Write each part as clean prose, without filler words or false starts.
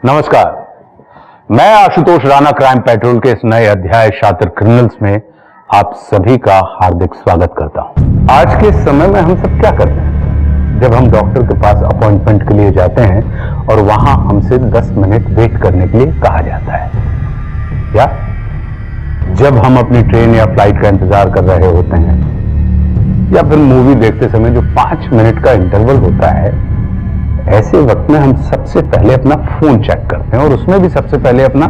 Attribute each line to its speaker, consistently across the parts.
Speaker 1: नमस्कार, मैं Ashutosh Rana crime petrol के इस नए अध्याय शातिर क्रिमिनल्स में आप सभी का हार्दिक स्वागत करता हूं। आज के समय में हम सब क्या करते हैं? जब हम डॉक्टर के पास अपॉइंटमेंट के लिए जाते हैं और वहां हमसे 10 मिनट वेट करने के लिए कहा जाता है, या जब हम अपनी ट्रेन या फ्लाइट का इंतजार कर रहे होते हैं, या फिर मूवी देखते समय जो 5 मिनट का इंटरवल होता है, ऐसे वक्त में हम सबसे पहले अपना फोन चेक करते हैं और उसमें भी सबसे पहले अपना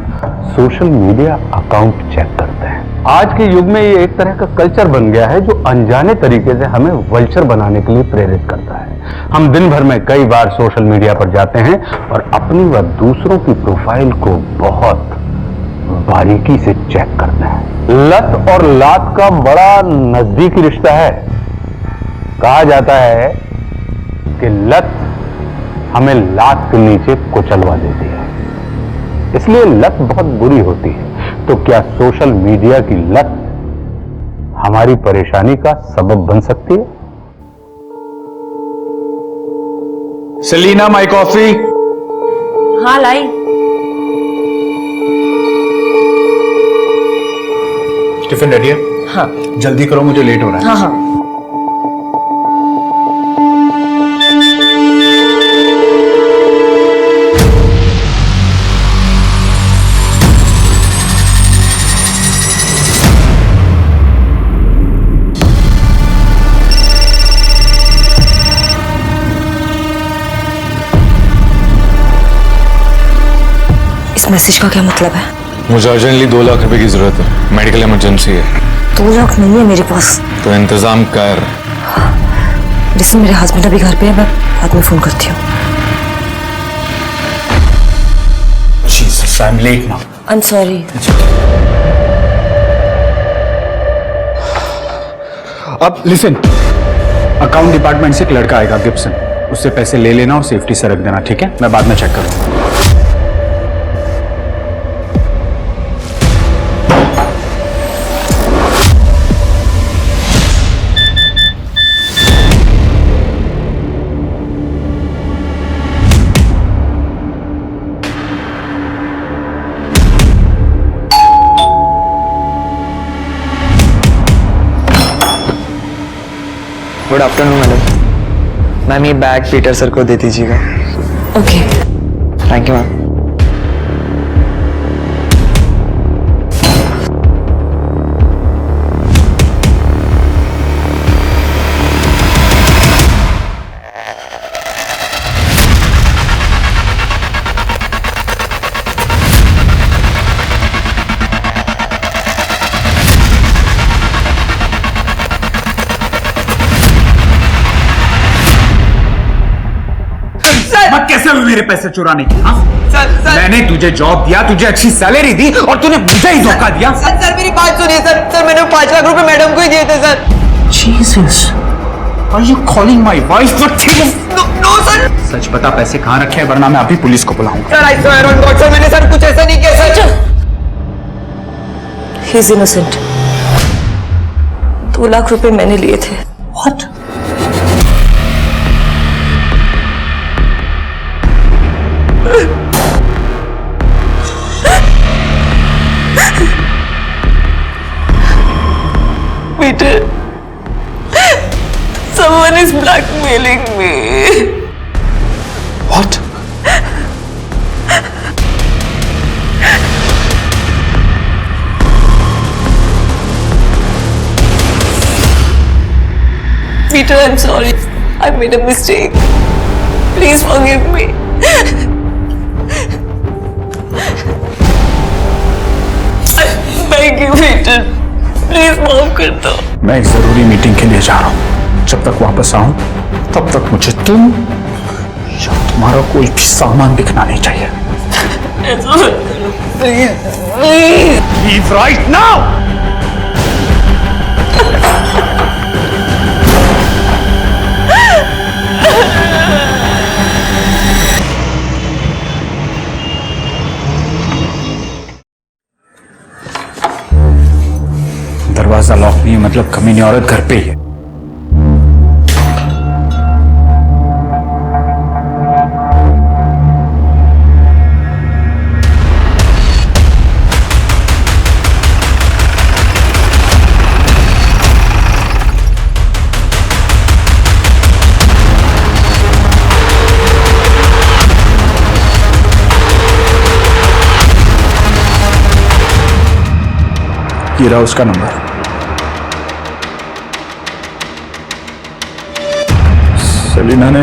Speaker 1: सोशल मीडिया अकाउंट चेक करते हैं। आज के युग में ये एक तरह का कल्चर बन गया है जो अनजाने तरीके से हमें वल्चर बनाने के लिए प्रेरित करता है। हम दिन भर में कई बार सोशल मीडिया पर जाते हैं और अपनी व दूसरों की प्रोफाइल को बहुत बारीकी से चेक करते हैं। लत और लात का बड़ा नजदीकी रिश्ता है। कहा जाता है कि लत हमें लात के नीचे कुचलवा देती है, इसलिए लत बहुत बुरी होती है। तो क्या सोशल मीडिया की लत हमारी परेशानी का सबब बन सकती है?
Speaker 2: Selina, my coffee.
Speaker 3: हाँ लाई।
Speaker 2: टिफिन रेडी है?
Speaker 3: हाँ
Speaker 2: जल्दी करो, मुझे लेट हो रहा है।
Speaker 3: हाँ हाँ।
Speaker 4: इस मैसेज का क्या मतलब है?
Speaker 2: मुझे अर्जेंटली 2 लाख रुपए की जरूरत है, मेडिकल इमरजेंसी है।
Speaker 4: 2 लाख नहीं है मेरे पास।
Speaker 2: तो इंतजाम कर।
Speaker 4: जिससे मेरे हस्बैंड अभी घर पे है, मैं बाद में फोन करती हूँ।
Speaker 2: Jesus, I am late now.
Speaker 4: I am sorry.
Speaker 5: अब लिसन, अकाउंट डिपार्टमेंट से एक लड़का आएगा गिब्सन, उससे पैसे ले लेना और सेफ्टी से रख देना, ठीक है? मैं बाद में चेक करूंगा।
Speaker 6: Good afternoon madam. मैम ये बैग पीटर सर को दे दीजिएगा।
Speaker 4: ओके।
Speaker 6: Thank you ma'am.
Speaker 5: कैसे हुई मेरे पैसे चुराने की? हाँ?
Speaker 3: सर
Speaker 5: मैंने तुझे जॉब दिया, तुझे अच्छी सैलरी दी और तूने मुझे ही धोखा दिया।
Speaker 3: सर मेरी बात सुनिए सर मैंने 5 लाख रुपए मैडम को ही दिए थे sir.
Speaker 5: Jesus, are you calling my wife for thief?
Speaker 3: No sir.
Speaker 5: सच बता, पैसे कहाँ रखे हैं, वरना मैं अभी पुलिस को बुलाऊंगा।
Speaker 3: Sir I swear on God sir मैंने सर कुछ ऐसा नहीं किया sir.
Speaker 4: He is innocent. 2 lakh रुपए मैंने लिए थे।
Speaker 5: What?
Speaker 4: Peter, someone is blackmailing me.
Speaker 5: What?
Speaker 4: Peter, I'm sorry. I made a mistake. Please forgive me. I beg you, Peter. Please माफ कर दो।
Speaker 5: मैं एक जरूरी मीटिंग के लिए जा रहा हूँ। जब तक वापस आऊं तब तक मुझे तुम या तुम्हारा कोई भी सामान दिखना नहीं चाहिए। Leave right now! दरवाजा लॉक नहीं है, मतलब कमीनी औरत घर पे ही है। ये रहा उसका नंबर। सलीना ने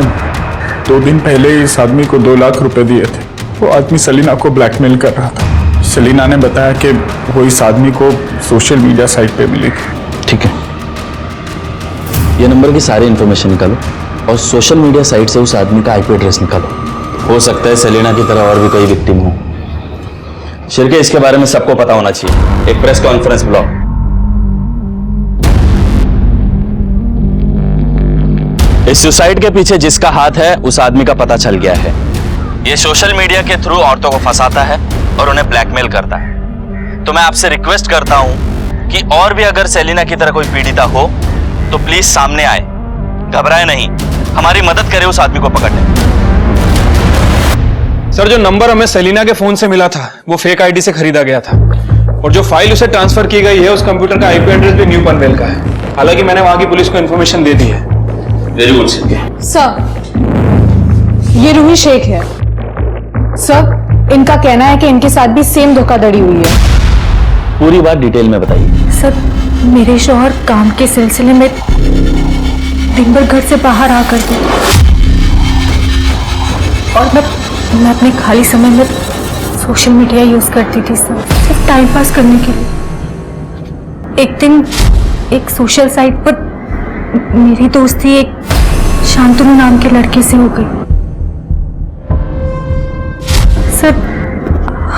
Speaker 5: 2 दिन पहले इस आदमी को 2 लाख रुपए दिए थे। वो आदमी सलीना को ब्लैकमेल कर रहा था। सलीना ने बताया कि वो इस आदमी को सोशल मीडिया साइट पे मिली थी।
Speaker 7: ठीक है, ये नंबर की सारी इंफॉर्मेशन निकालो और सोशल मीडिया साइट से उस आदमी का आईपी एड्रेस निकालो। हो सकता है सलीना की तरह और भी कोई विक्टिम हो। शिरके, इसके बारे में सबको पता होना चाहिए। एक प्रेस कॉन्फ्रेंस बुलाओ। इस सुसाइड के पीछे जिसका हाथ है उस आदमी का पता चल गया है। ये सोशल मीडिया के थ्रू औरतों को फंसाता है और उन्हें ब्लैकमेल करता है। तो मैं आपसे रिक्वेस्ट करता हूं कि और भी अगर सेलिना की तरह कोई पीड़िता हो तो प्लीज सामने आए, घबराए नहीं, हमारी मदद करे उस आदमी को पकड़ने।
Speaker 2: सर, जो नंबर हमें सेलिना के फोन से मिला था वो फेक आईडी से खरीदा गया था और जो फाइल उसे ट्रांसफर की गई है उस कंप्यूटर का आईपी एड्रेस भी न्यू पनवेल का है। हालांकि मैंने वहां की पुलिस को इन्फॉर्मेशन दे दी है।
Speaker 7: वेरी गुड
Speaker 8: सर, ये रूही शेख है। सर, इनका कहना है कि इनके साथ भी सेम धोखाधड़ी हुई है।
Speaker 7: पूरी बात डिटेल में बताइए।
Speaker 8: सर, मेरे शौहर काम के सिलसिले में दिन भर घर से बाहर आ करते और मैं अपने खाली समय में सोशल मीडिया यूज करती थी सर, सिर्फ टाइम पास करने के लिए। एक दिन एक सोशल साइट पर मेरी दोस्ती एक शांतनु नाम के लड़के से हो गई। सर,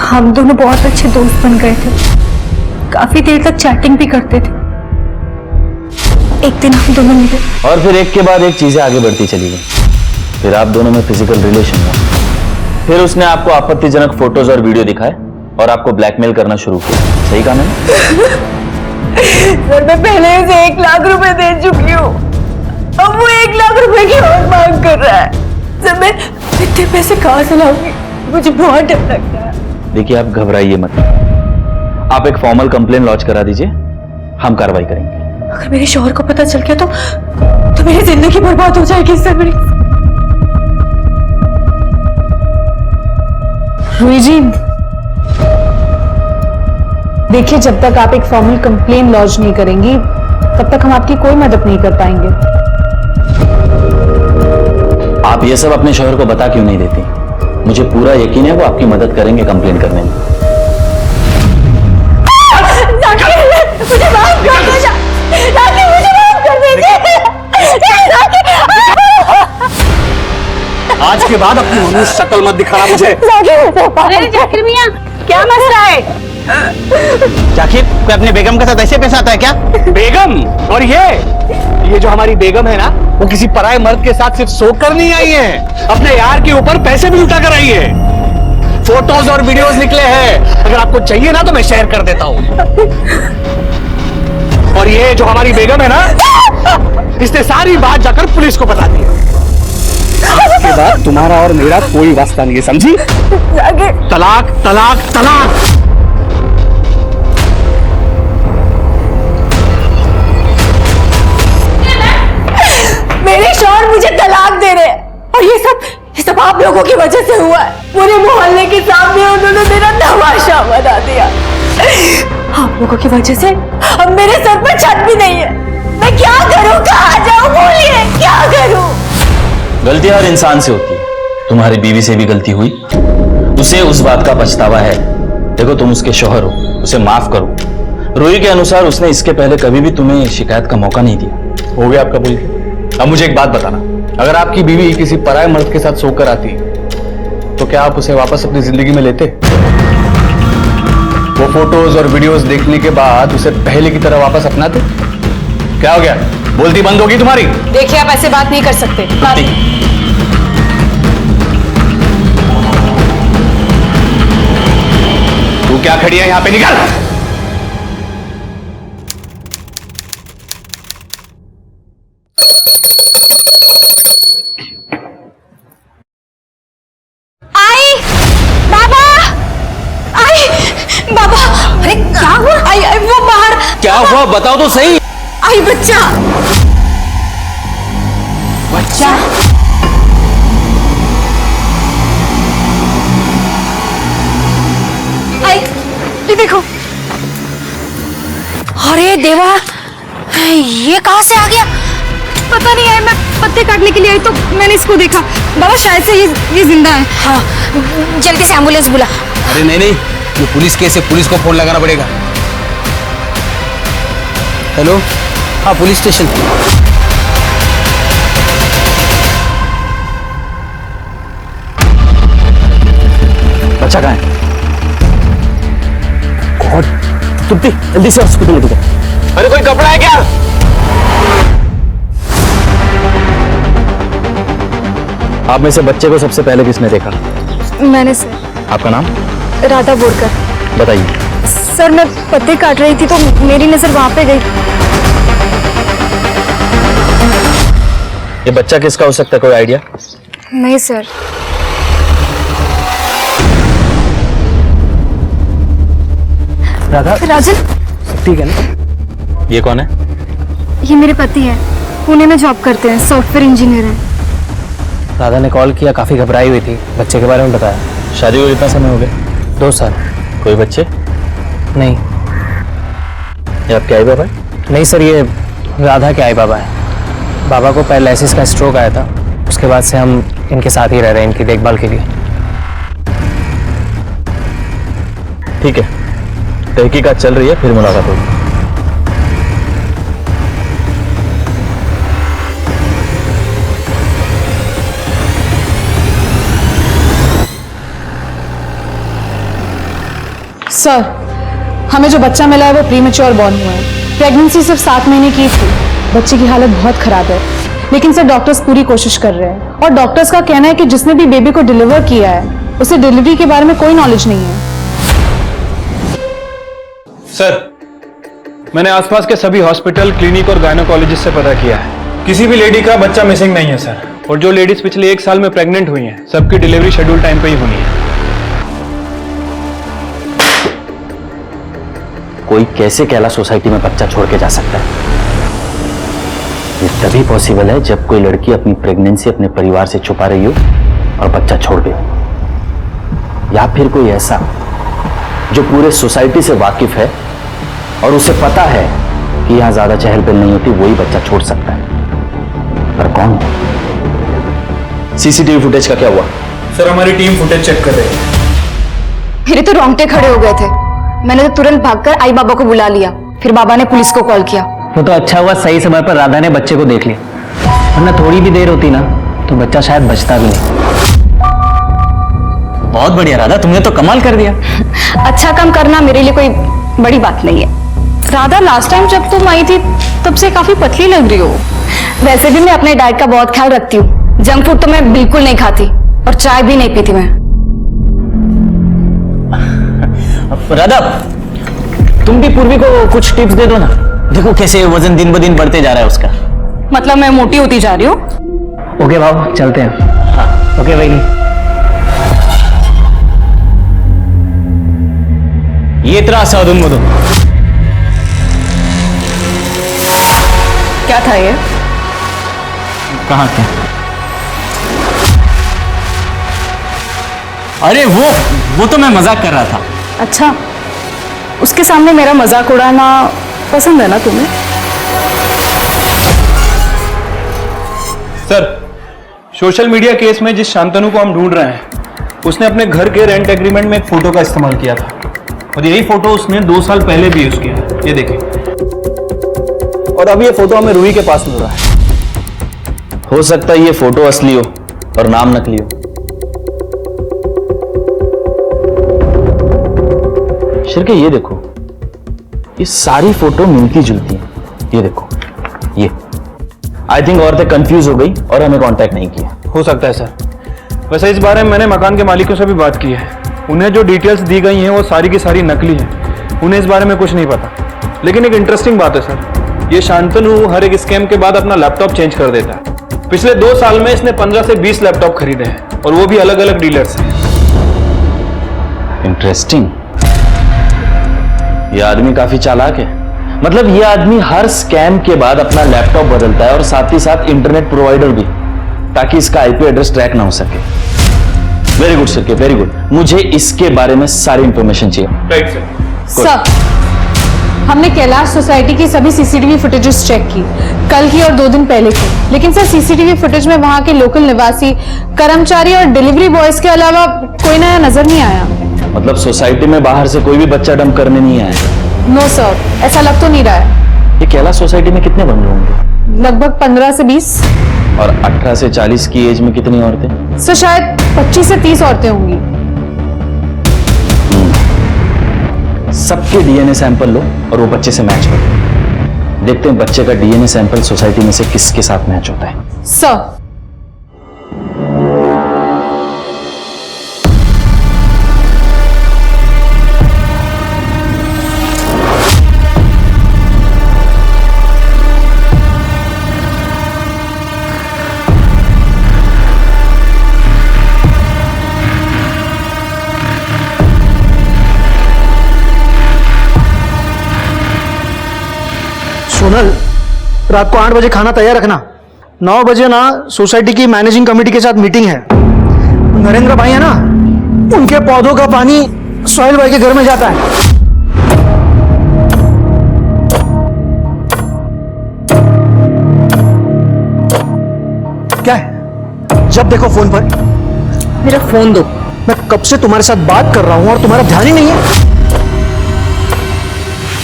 Speaker 8: हम दोनों बहुत अच्छे दोस्त बन गए थे, काफी देर तक चैटिंग भी करते थे। एक दिन हम दोनों मिले
Speaker 7: और फिर एक के बाद एक चीजें आगे बढ़ती चली गई। फिर आप दोनों में फिजिकल रिलेशन हुआ। फिर उसने आपको आपत्तिजनक फोटोज और वीडियो दिखाए और आपको ब्लैकमेल करना शुरू किया। सही कहा मैंने?
Speaker 4: सर, मैं पहले उसे 1 लाख रुपए दे चुकी हूँ, अब वो 1 लाख रुपए की और मांग कर रहा है। सर, मैं इतने पैसे कहाँ से लाऊंगी? मुझे बहुत डर लगता है।
Speaker 7: देखिए, आप घबराइए मत। आप एक फॉर्मल कंप्लेन लॉन्च करा दीजिए, हम कार्रवाई करेंगे।
Speaker 8: अगर मेरे शौहर को पता चल गया तो मेरी जिंदगी बर्बाद हो जाएगी सर। मेरी रूही जी, देखिए, जब तक आप एक फॉर्मल कंप्लेन लॉन्च नहीं करेंगी तब तक हम आपकी कोई मदद नहीं कर पाएंगे।
Speaker 7: आप ये सब अपने शौहर को बता क्यों नहीं देती? मुझे पूरा यकीन है वो आपकी मदद करेंगे कंप्लेन करने में।
Speaker 4: मुझे माफ कर दीजिए, मुझे माफ कर दीजिए।
Speaker 5: आज के बाद अपनी मुंह शक्ल मत दिखाना मुझे।
Speaker 8: अरे जाकिर मियां, क्या मसला है?
Speaker 6: जाकिर, कोई अपने बेगम के साथ ऐसे पेश आता है क्या?
Speaker 5: बेगम? और ये जो हमारी बेगम है ना, वो किसी पराये मर्द के साथ सिर्फ सोकर नहीं आई है, अपने यार के ऊपर पैसे भी लुटा कर आई है। फोटोज और वीडियोस निकले हैं, अगर आपको चाहिए ना तो मैं शेयर कर देता हूँ। और ये जो हमारी बेगम है ना, इसने सारी बात जाकर पुलिस को बता दी है। इसके बाद तुम्हारा और मेरा कोई वास्ता नहीं है, समझी? तलाक, तलाक, तलाक।
Speaker 4: मेरे शौहर मुझे तलाक दे रहे हैं और ये सब आप लोगों की वजह से हुआ है। पूरे मोहल्ले के सामने उन्होंने मेरा तमाशा बना दिया। आप लोगों की वजह से अब मेरे सर पर छत भी नहीं है। मैं क्या करूं, कहां जाऊं, बोलिए क्या करूं?
Speaker 7: गलती हर इंसान से होती है। तुम्हारी बीवी से भी गलती हुई, उसे उस बात का पछतावा है। देखो, तुम उसके शौहर हो, उसे माफ करो। रूही के अनुसार उसने इसके पहले कभी भी तुम्हें शिकायत का मौका नहीं दिया।
Speaker 5: हो गया आपका बोल के। अब मुझे एक बात बताना, अगर आपकी बीवी किसी पराये मर्द के साथ सोकर आती तो क्या आप उसे वापस अपनी जिंदगी में लेते? वो फोटोज और वीडियोस देखने के बाद उसे पहले की तरह वापस अपनाते? क्या हो गया, बोलती बंद होगी तुम्हारी?
Speaker 8: देखिए, आप ऐसे बात नहीं कर सकते।
Speaker 5: तू क्या खड़ी है यहाँ पे, निकल!
Speaker 8: बाबा, अरे क्या हुआ? आई वो बाहर।
Speaker 7: क्या हुआ बताओ तो सही।
Speaker 8: आई बच्चा। बच्चा? आई, ये देखो।
Speaker 4: अरे देवा, ये कहाँ से आ गया?
Speaker 8: पता नहीं है, मैं पत्ते काटने के लिए आई तो मैंने इसको देखा। बाबा शायद से ये जिंदा है।
Speaker 4: हाँ, जल्दी से एम्बुलेंस बुला।
Speaker 5: अरे नहीं नहीं, ये पुलिस केस है, पुलिस को फोन लगाना पड़ेगा। हेलो, हाँ पुलिस स्टेशन।
Speaker 7: बच्चा कहाँ है? गॉड, तुप्पी जल्दी से हॉस्पिटल लेके जाओ।
Speaker 5: अरे कोई कपड़ा है क्या?
Speaker 7: आप में से बच्चे को सबसे पहले किसने देखा?
Speaker 8: मैंने सर।
Speaker 7: आपका नाम?
Speaker 8: राधा बोरकर।
Speaker 7: बताइए।
Speaker 8: सर मैं पत्ते काट रही थी तो मेरी नजर वहां पे गई।
Speaker 7: ये बच्चा किसका हो सकता है, कोई आइडिया?
Speaker 8: नहीं सर।
Speaker 5: राधा,
Speaker 8: राजन,
Speaker 5: ठीक है ना?
Speaker 7: ये कौन है?
Speaker 8: ये मेरे पति हैं, पुणे में जॉब करते हैं, सॉफ्टवेयर इंजीनियर हैं।
Speaker 5: राधा ने कॉल किया, काफी घबराई हुई थी, बच्चे के बारे में बताया।
Speaker 7: शादी को कितना समय हो गया?
Speaker 5: 2 साल।
Speaker 7: कोई बच्चे?
Speaker 5: नहीं।
Speaker 7: ये आपके आई बाबा है?
Speaker 5: नहीं सर, ये राधा के आई बाबा है। बाबा को पैरालिसिस का स्ट्रोक आया था, उसके बाद से हम इनके साथ ही रह रहे हैं, इनकी देखभाल के लिए।
Speaker 7: ठीक है, तहकीकात चल रही है, फिर मुलाकात होगी।
Speaker 9: सर, हमें जो बच्चा मिला है वो प्रीमेच्योर बॉर्न हुआ है। प्रेगनेंसी सिर्फ 7 महीने की थी। बच्चे की हालत बहुत खराब है, लेकिन सर डॉक्टर्स पूरी कोशिश कर रहे हैं और डॉक्टर्स का कहना है कि जिसने भी बेबी को डिलीवर किया है उसे डिलीवरी के बारे में कोई नॉलेज नहीं है।
Speaker 2: सर, मैंने आसपास के सभी हॉस्पिटल, क्लिनिक और गायनोकोलॉजिस्ट से पता किया है, किसी भी लेडी का बच्चा मिसिंग नहीं है सर। और जो लेडीज पिछले 1 साल में प्रेग्नेंट हुई हैं, सबकी डिलीवरी शेड्यूल टाइम पे ही होनी है।
Speaker 7: कोई कैसे कैला सोसाइटी में बच्चा छोड़ के जा सकता है? ये तभी पॉसिबल है जब कोई लड़की अपनी प्रेगनेंसी अपने परिवार से छुपा रही हो और बच्चा छोड़ दे, या फिर कोई ऐसा जो पूरे सोसाइटी से वाकिफ है और उसे पता है कि यहां ज्यादा चहल पहल नहीं होती, वही बच्चा छोड़ सकता है। पर कौन? सीसीटीवी फुटेज का क्या हुआ?
Speaker 2: सर, हमारी टीम फुटेज चेक कर रही है।
Speaker 9: मेरे तो रोंगटे खड़े हो गए थे। मैंने तो तुरंत भागकर आई बाबा को बुला लिया, फिर बाबा ने पुलिस को कॉल किया।
Speaker 5: वो तो अच्छा हुआ सही समय पर राधा ने बच्चे को देख लिया, वरना थोड़ी भी देर होती ना तो बच्चा शायद बचता भी नहीं।
Speaker 7: बहुत बढ़िया राधा, तुमने तो कमाल कर दिया।
Speaker 9: अच्छा काम करना मेरे लिए कोई बड़ी बात नहीं है। राधा, लास्ट टाइम जब तुम आई थी तब से काफी पतली लग रही हो। वैसे भी मैं अपने डाइट का बहुत ख्याल रखती हूँ। जंक फूड तो मैं बिल्कुल नहीं खाती और चाय भी नहीं पीती मैं।
Speaker 7: राधा, तुम भी पूर्वी को कुछ टिप्स दे दो ना। देखो कैसे वजन दिन ब दिन बढ़ते जा रहा है उसका।
Speaker 9: मतलब मैं मोटी होती जा रही हूँ?
Speaker 5: ओके बाबू, चलते हैं। हाँ ओके भाई।
Speaker 7: ये तरह साधुन मधुन
Speaker 9: क्या था ये?
Speaker 7: कहाँ क्या? अरे वो तो मैं मजाक कर रहा था।
Speaker 9: अच्छा, उसके सामने मेरा मजाक उड़ाना पसंद है ना तुम्हें?
Speaker 2: सर, सोशल मीडिया केस में जिस शांतनु को हम ढूंढ रहे हैं, उसने अपने घर के रेंट एग्रीमेंट में एक फोटो का इस्तेमाल किया था और यही फोटो उसने 2 साल पहले भी यूज किया। ये देखिए। और अब ये फोटो हमें रूही के पास मिल रहा है।
Speaker 7: हो सकता है ये फोटो असली हो और नाम नकली हो। शिरके, ये देखो, ये सारी फोटो मिलती जुलती है। ये देखो, ये आई थिंक औरतें कंफ्यूज हो गई और हमें कांटेक्ट नहीं किया।
Speaker 2: हो सकता है सर। वैसे इस बारे में मैंने मकान के मालिकों से भी बात की है। उन्हें जो डिटेल्स दी गई हैं वो सारी की सारी नकली हैं। उन्हें इस बारे में कुछ नहीं पता। लेकिन एक इंटरेस्टिंग बात है सर, ये शांतनु हर एक स्कैम के बाद अपना लैपटॉप चेंज कर देता है। पिछले 2 साल में इसने 15 से 20 लैपटॉप खरीदे हैं और वो भी अलग अलग डीलर से।
Speaker 7: इंटरेस्टिंग। ये आदमी काफी चालाक है। मतलब ये आदमी हर स्कैम के बाद अपना लैपटॉप बदलता है और साथ ही साथ इंटरनेट प्रोवाइडर भी, ताकि इसका आईपी एड्रेस ट्रैक ना हो सके। Very good sir, very good. मुझे इसके बारे में सारी इंफॉर्मेशन चाहिए।
Speaker 2: Right sir.
Speaker 9: सर, हमने कैलाश सोसाइटी की सभी सीसीटीवी फुटेजेस चेक की, कल की और 2 दिन पहले की। लेकिन सर सीसीटीवी फुटेज में वहां के लोकल निवासी, कर्मचारी और डिलीवरी बॉयज के अलावा कोई नया नजर नहीं आया।
Speaker 7: मतलब सोसाइटी में बाहर से कोई भी बच्चा डंप करने नहीं आया?
Speaker 9: नो सर, ऐसा लग तो नहीं रहा है।
Speaker 7: ये कैलाश सोसाइटी में कितने बंगले होंगे?
Speaker 9: लगभग 15 से 20।
Speaker 7: और 18 से 40 की एज में कितनी औरतें?
Speaker 9: सर शायद 25 से 30 औरतें होंगी।
Speaker 7: सबके डीएनए सैंपल लो और वो बच्चे से मैच करो। देखते हैं बच्चे का डीएनए सैंपल सोसाइटी में से किसके साथ मैच होता है।
Speaker 9: सर
Speaker 5: सोनल, रात को 8 बजे खाना तैयार रखना। 9 बजे ना सोसाइटी की मैनेजिंग कमेटी के साथ मीटिंग है। नरेंद्र भाई है ना, उनके पौधों का पानी सोहेल भाई के घर में जाता है। क्या है? जब देखो फोन पर।
Speaker 4: मेरा फोन दो।
Speaker 5: मैं कब से तुम्हारे साथ बात कर रहा हूं और तुम्हारा ध्यान ही नहीं है।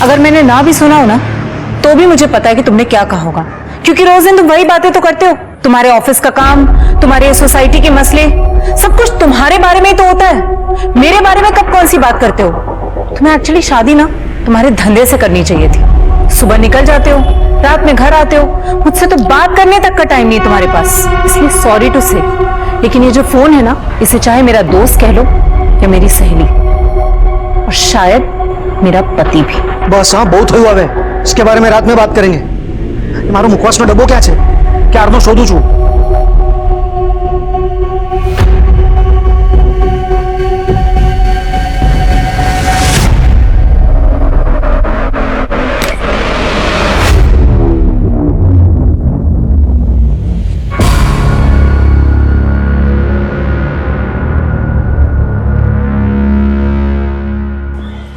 Speaker 4: अगर मैंने ना भी सुना हो ना तो भी मुझे पता है कि तुमने क्या कहा होगा, क्योंकि रोज दिन तुम वही बातें तो करते हो। तुम्हारे ऑफिस का काम, तुम्हारे सोसाइटी के मसले, सब कुछ तुम्हारे बारे में ही तो होता है। मेरे बारे में कब कौन सी बात करते हो? तुम्हें एक्चुअली शादी ना तुम्हारे धंधे से करनी चाहिए थी। सुबह निकल जाते हो, रात में घर आते हो, मुझसे तो बात करने तक का टाइम नहीं है तुम्हारे पास। इसलिए सॉरी टू से, लेकिन ये जो फोन है ना, इसे चाहे मेरा दोस्त कह लो या मेरी सहेली, और शायद मेरा पति भी।
Speaker 5: बस हाँ, बहुत हुआ है। इसके बारे में रात में बात करेंगे। मारो मुखवास नो डब्बो क्या छे? क्यारनो शोधू छू।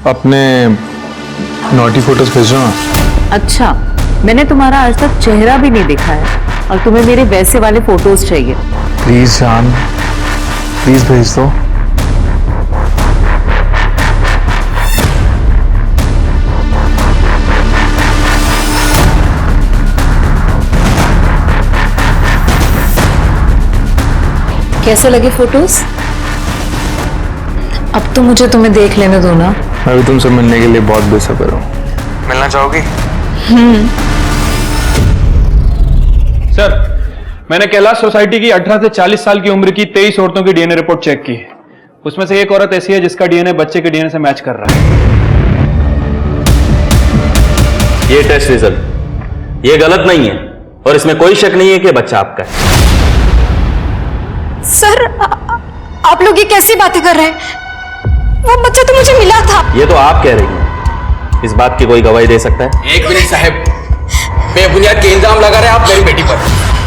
Speaker 2: अपने नोटी फोटोज भेजो ना।
Speaker 4: अच्छा, मैंने तुम्हारा आज तक चेहरा भी नहीं देखा है और तुम्हें मेरे वैसे वाले फोटोज चाहिए।
Speaker 2: प्लीज जान, प्लीज भेज दो।
Speaker 4: कैसे लगे फोटोज? अब तो मुझे तुम्हें देख लेने दो ना।
Speaker 2: मैं भी तुमसे मिलने के लिए बहुत बेसब्र हूँ। मिलना चाहोगी? सर, मैंने कैलाश सोसाइटी की 18 से 40 साल की उम्र की 23 औरतों की डीएनए रिपोर्ट चेक की है। उसमें से एक औरत ऐसी है जिसका डीएनए बच्चे के डीएनए से मैच कर रहा है।
Speaker 7: ये टेस्ट रिजल्ट ये गलत नहीं है और इसमें कोई शक नहीं है कि बच्चा आपका है।
Speaker 8: सर, आप लोग ये कैसी बातें कर रहे हैं? वो बच्चा तो मुझे मिला था।
Speaker 7: ये तो आप कह रही हैं, इस बात की कोई गवाही दे सकता है?
Speaker 10: एक मिनट साहब, बेबुनियाद के इल्जाम लगा रहे हैं आप मेरी बेटी पर।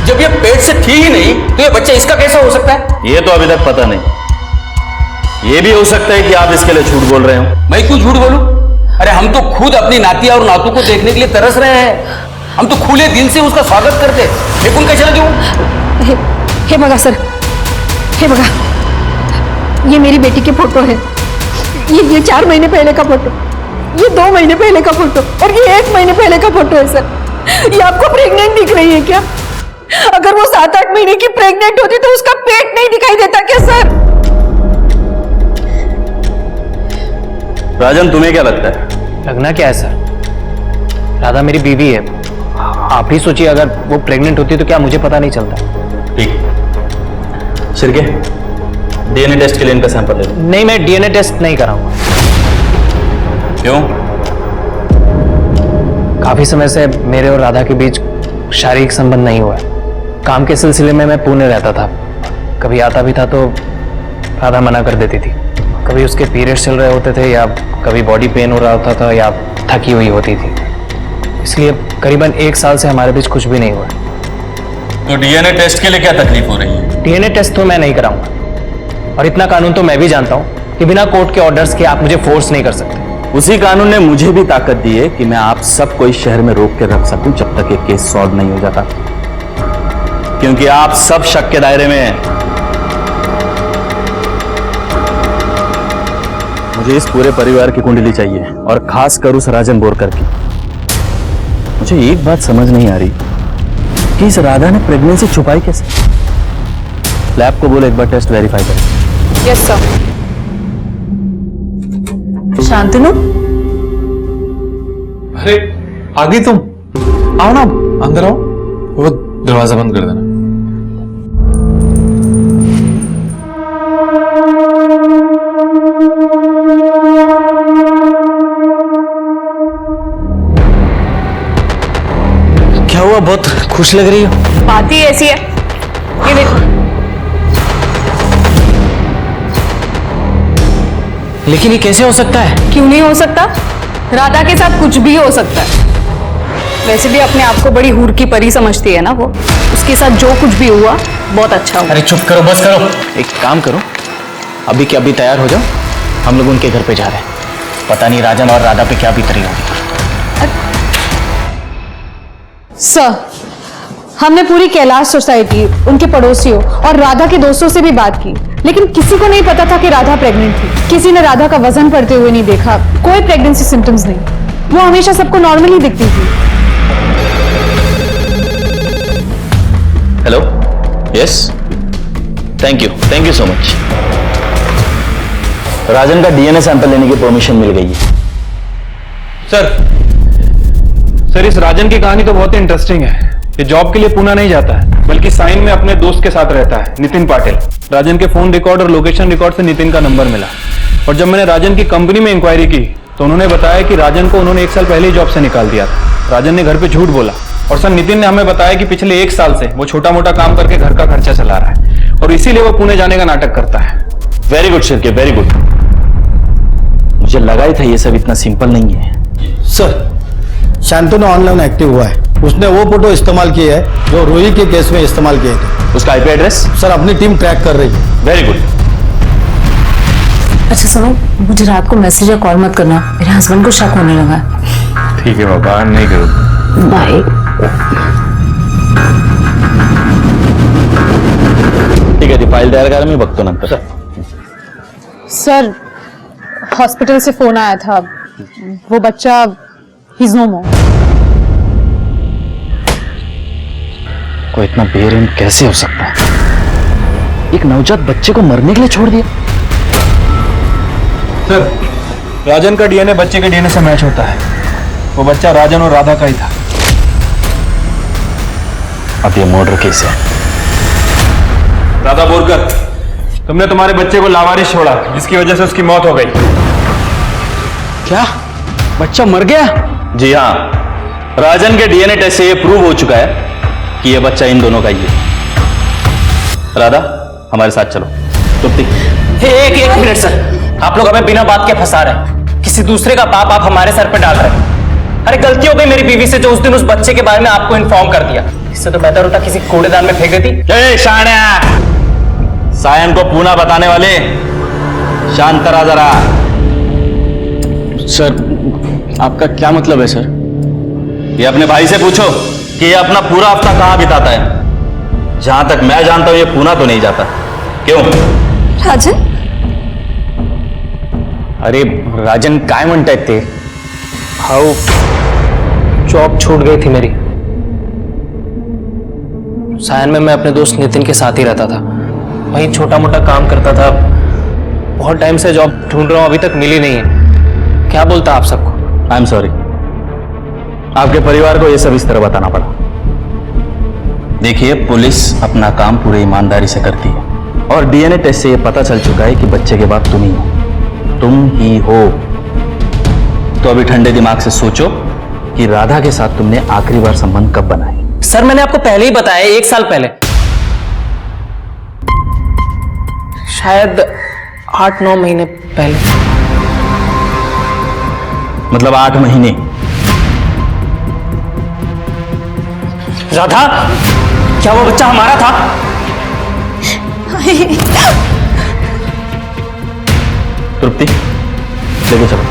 Speaker 10: जब ये पेट से थी ही नहीं तो ये बच्चा इसका कैसे हो सकता है?
Speaker 7: ये तो अभी तक पता नहीं। ये भी हो सकता है कि आप इसके लिए झूठ बोल रहे हो।
Speaker 10: मैं क्यों झूठ बोलूं? अरे हम तो खुद अपनी नातिया और नातू को देखने के लिए तरस रहे हैं। हम तो खुले दिल से उसका स्वागत करते। लेकिन कैसे क्यों?
Speaker 8: हे बगा सर, हे बगा, ये मेरी बेटी की फोटो है। ये 4 महीने पहले का फोटो, ये 2 महीने पहले का फोटो और ये 1 महीने पहले का फोटो है सर। ये आपको प्रेग्नेंट दिख रही है क्या? अगर वो 7-8 महीने की प्रेग्नेंट होती तो उसका पेट नहीं दिखाई देता क्या सर?
Speaker 7: राजन, तुम्हें क्या लगता है?
Speaker 6: लगना क्या है सर? राधा मेरी बीवी है। आप ही सोचिए, अगर वो प्रेग्नेंट होती तो क्या मुझे पता नहीं चलता?
Speaker 7: ठीक। शिरके, डीएनए टेस्ट के लिए इनका सैंपल ले लो।
Speaker 6: नहीं, मैं डीएनए टेस्ट नहीं कराऊंगा।
Speaker 7: क्यों?
Speaker 6: काफी समय से मेरे और राधा के बीच शारीरिक संबंध नहीं हुआ है। काम के सिलसिले में मैं पुणे रहता था। कभी आता भी था तो राधा मना कर देती थी। कभी उसके पीरियड्स चल रहे होते थे या कभी बॉडी पेन हो रहा होता था या थकी हुई होती थी। इसलिए करीबन 1 साल से हमारे बीच कुछ भी नहीं हुआ।
Speaker 7: तो डीएनए टेस्ट के लिए क्या तकलीफ हो रही है?
Speaker 6: डीएनए टेस्ट तो मैं नहीं कराऊंगा, और इतना कानून तो मैं भी जानता हूं कि बिना कोर्ट के ऑर्डर्स के आप मुझे फोर्स नहीं कर सकते।
Speaker 7: उसी कानून ने मुझे भी ताकत दी है कि मैं आप सबको इस शहर में रोक के रख सकूं जब तक ये केस सॉल्व नहीं हो जाता, क्योंकि आप सब शक के दायरे में हैं। मुझे इस पूरे परिवार की कुंडली चाहिए, और खास कर उस राजन बोरकर की। मुझे एक बात समझ नहीं आ रही कि इस राधा ने प्रेगनेंसी छुपाई कैसे। लैब को बोलो एक बार टेस्ट वेरीफाई करें।
Speaker 9: Yes sir.
Speaker 4: शांतनु,
Speaker 5: अरे आ गई तुम, आओ ना अंदर आओ। वो दरवाजा बंद कर देना।
Speaker 6: क्या हुआ, बहुत खुश लग रही हो?
Speaker 4: बात ही ऐसी है। ये देखो।
Speaker 6: लेकिन ये कैसे हो सकता है?
Speaker 9: क्यों नहीं हो सकता? राधा के साथ कुछ भी हो सकता है। वैसे भी अपने आप को बड़ी हूर की परी समझती है ना वो। उसके साथ जो कुछ भी हुआ बहुत अच्छा हुआ।
Speaker 6: अरे चुप करो, बस करो। एक काम करो, अभी के अभी तैयार हो जाओ, हम लोग उनके घर पे जा रहे हैं। पता नहीं राजन और राधा पे क्या बीत रही होगी।
Speaker 9: सर, हमने पूरी कैलाश सोसाइटी, उनके पड़ोसियों और राधा के दोस्तों से भी बात की, लेकिन किसी को नहीं पता था कि राधा प्रेग्नेंट थी। किसी ने राधा का वजन बढ़ते हुए नहीं देखा, कोई प्रेगनेंसी सिम्टम्स नहीं। वो हमेशा सबको नॉर्मल ही दिखती थी।
Speaker 7: Hello, yes, thank you so much. Rajan का डीएनए सैंपल लेने की परमिशन मिल गई है।
Speaker 2: सर, इस राजन की कहानी तो बहुत ही इंटरेस्टिंग है। ये जॉब के लिए पुणे नहीं जाता है, बल्कि साइन में अपने दोस्त के साथ रहता है, नितिन पाटिल। राजन के फोन रिकॉर्ड और लोकेशन रिकॉर्ड से नितिन का नंबर मिला, और जब मैंने राजन की कंपनी में इंक्वायरी की तो उन्होंने बताया कि राजन को उन्होंने 1 साल पहले ही जॉब से निकाल दिया था। राजन ने घर पे झूठ बोला, और सर नितिन ने हमें बताया कि पिछले 1 साल से वो छोटा मोटा काम करके घर का खर्चा चला रहा है, और इसीलिए वो पुणे जाने का नाटक करता है।
Speaker 7: Very good Shirke, very good. मुझे लगा ही था ये सब इतना सिंपल नहीं है।
Speaker 11: सर, शांतनु ऑनलाइन एक्टिव हुआ है। उसने वो फोटो इस्तेमाल किए है जो रोही के केस में इस्तेमाल किए थे।
Speaker 7: उसका आईपी एड्रेस?
Speaker 11: सर, अपनी टीम ट्रैक कर रही है।
Speaker 7: Very good.
Speaker 4: अच्छा सुनो, मुझे रात को मैसेज या कॉल मत करना, मेरे हस्बैंड को शक होने लगा है।
Speaker 2: ठीक है बाबा, नहीं करो।
Speaker 4: बाय।
Speaker 7: ठीक है, फाइल तयार करा, मी बघतो नंतर।
Speaker 9: सर, हॉस्पिटल से फोन आया था, वो बच्चा he's no more।
Speaker 7: कोई इतना बेरहम कैसे हो सकता है? एक नवजात बच्चे को मरने के लिए छोड़ दिया।
Speaker 2: सर, राजन का डीएनए बच्चे के डीएनए से मैच होता है। वो बच्चा राजन और राधा का ही था।
Speaker 7: अब ये मर्डर केस है।
Speaker 2: राधा बोरकर, तुमने तुम्हारे बच्चे को लावारिस छोड़ा, जिसकी वजह से उसकी मौत हो गई।
Speaker 5: क्या बच्चा मर गया?
Speaker 7: जी हाँ, राजन के डीएनए टेस्ट से ये प्रूव हो चुका है कि ये बच्चा इन दोनों का ही है। राधा, हमारे साथ चलो। तृप्ति,
Speaker 6: एक मिनट सर, आप लोग हमें बिना बात के फंसा रहे हैं। किसी दूसरे का पाप आप हमारे सर पे डाल रहे हैं। अरे गलती हो गई मेरी बीवी से, जो उस दिन उस बच्चे के बारे में आपको इन्फॉर्म कर दिया। इससे तो बेहतर होता किसी कूड़ेदान में फेंक देती।
Speaker 7: ए शाण्या, सायन को पूना बताने वाले, शांत रहा जरा।
Speaker 6: सर, आपका क्या मतलब है सर?
Speaker 7: ये अपने भाई से पूछो कि ये अपना पूरा हफ्ता कहां बिताता है। जहां तक मैं जानता हूं ये पूना तो नहीं जाता। क्यों?
Speaker 4: राजन,
Speaker 6: अरे राजन काय म्हणतायत ते? हाउ जॉब छूट गई थी मेरी। सायन में मैं अपने दोस्त नितिन के साथ ही रहता था, वहीं छोटा मोटा काम करता था। बहुत टाइम से जॉब ढूंढ रहा हूं, अभी तक मिली नहीं है। क्या बोलता आप सबको?
Speaker 7: आई एम सॉरी, आपके परिवार को यह सब इस तरह बताना पड़ा। देखिए, पुलिस अपना काम पूरी ईमानदारी से करती है, और डीएनए टेस्ट से यह पता चल चुका है कि बच्चे के बाप तुम ही हो। तुम ही हो। तो अभी ठंडे दिमाग से सोचो कि राधा के साथ तुमने आखिरी बार संबंध कब बनाए।
Speaker 6: सर, मैंने आपको पहले ही बताया, 1 साल पहले, शायद 8-9 महीने पहले।
Speaker 7: मतलब 8 महीने।
Speaker 6: राधा, क्या वो बच्चा हमारा था?
Speaker 7: तृप्ति, लेके चलो।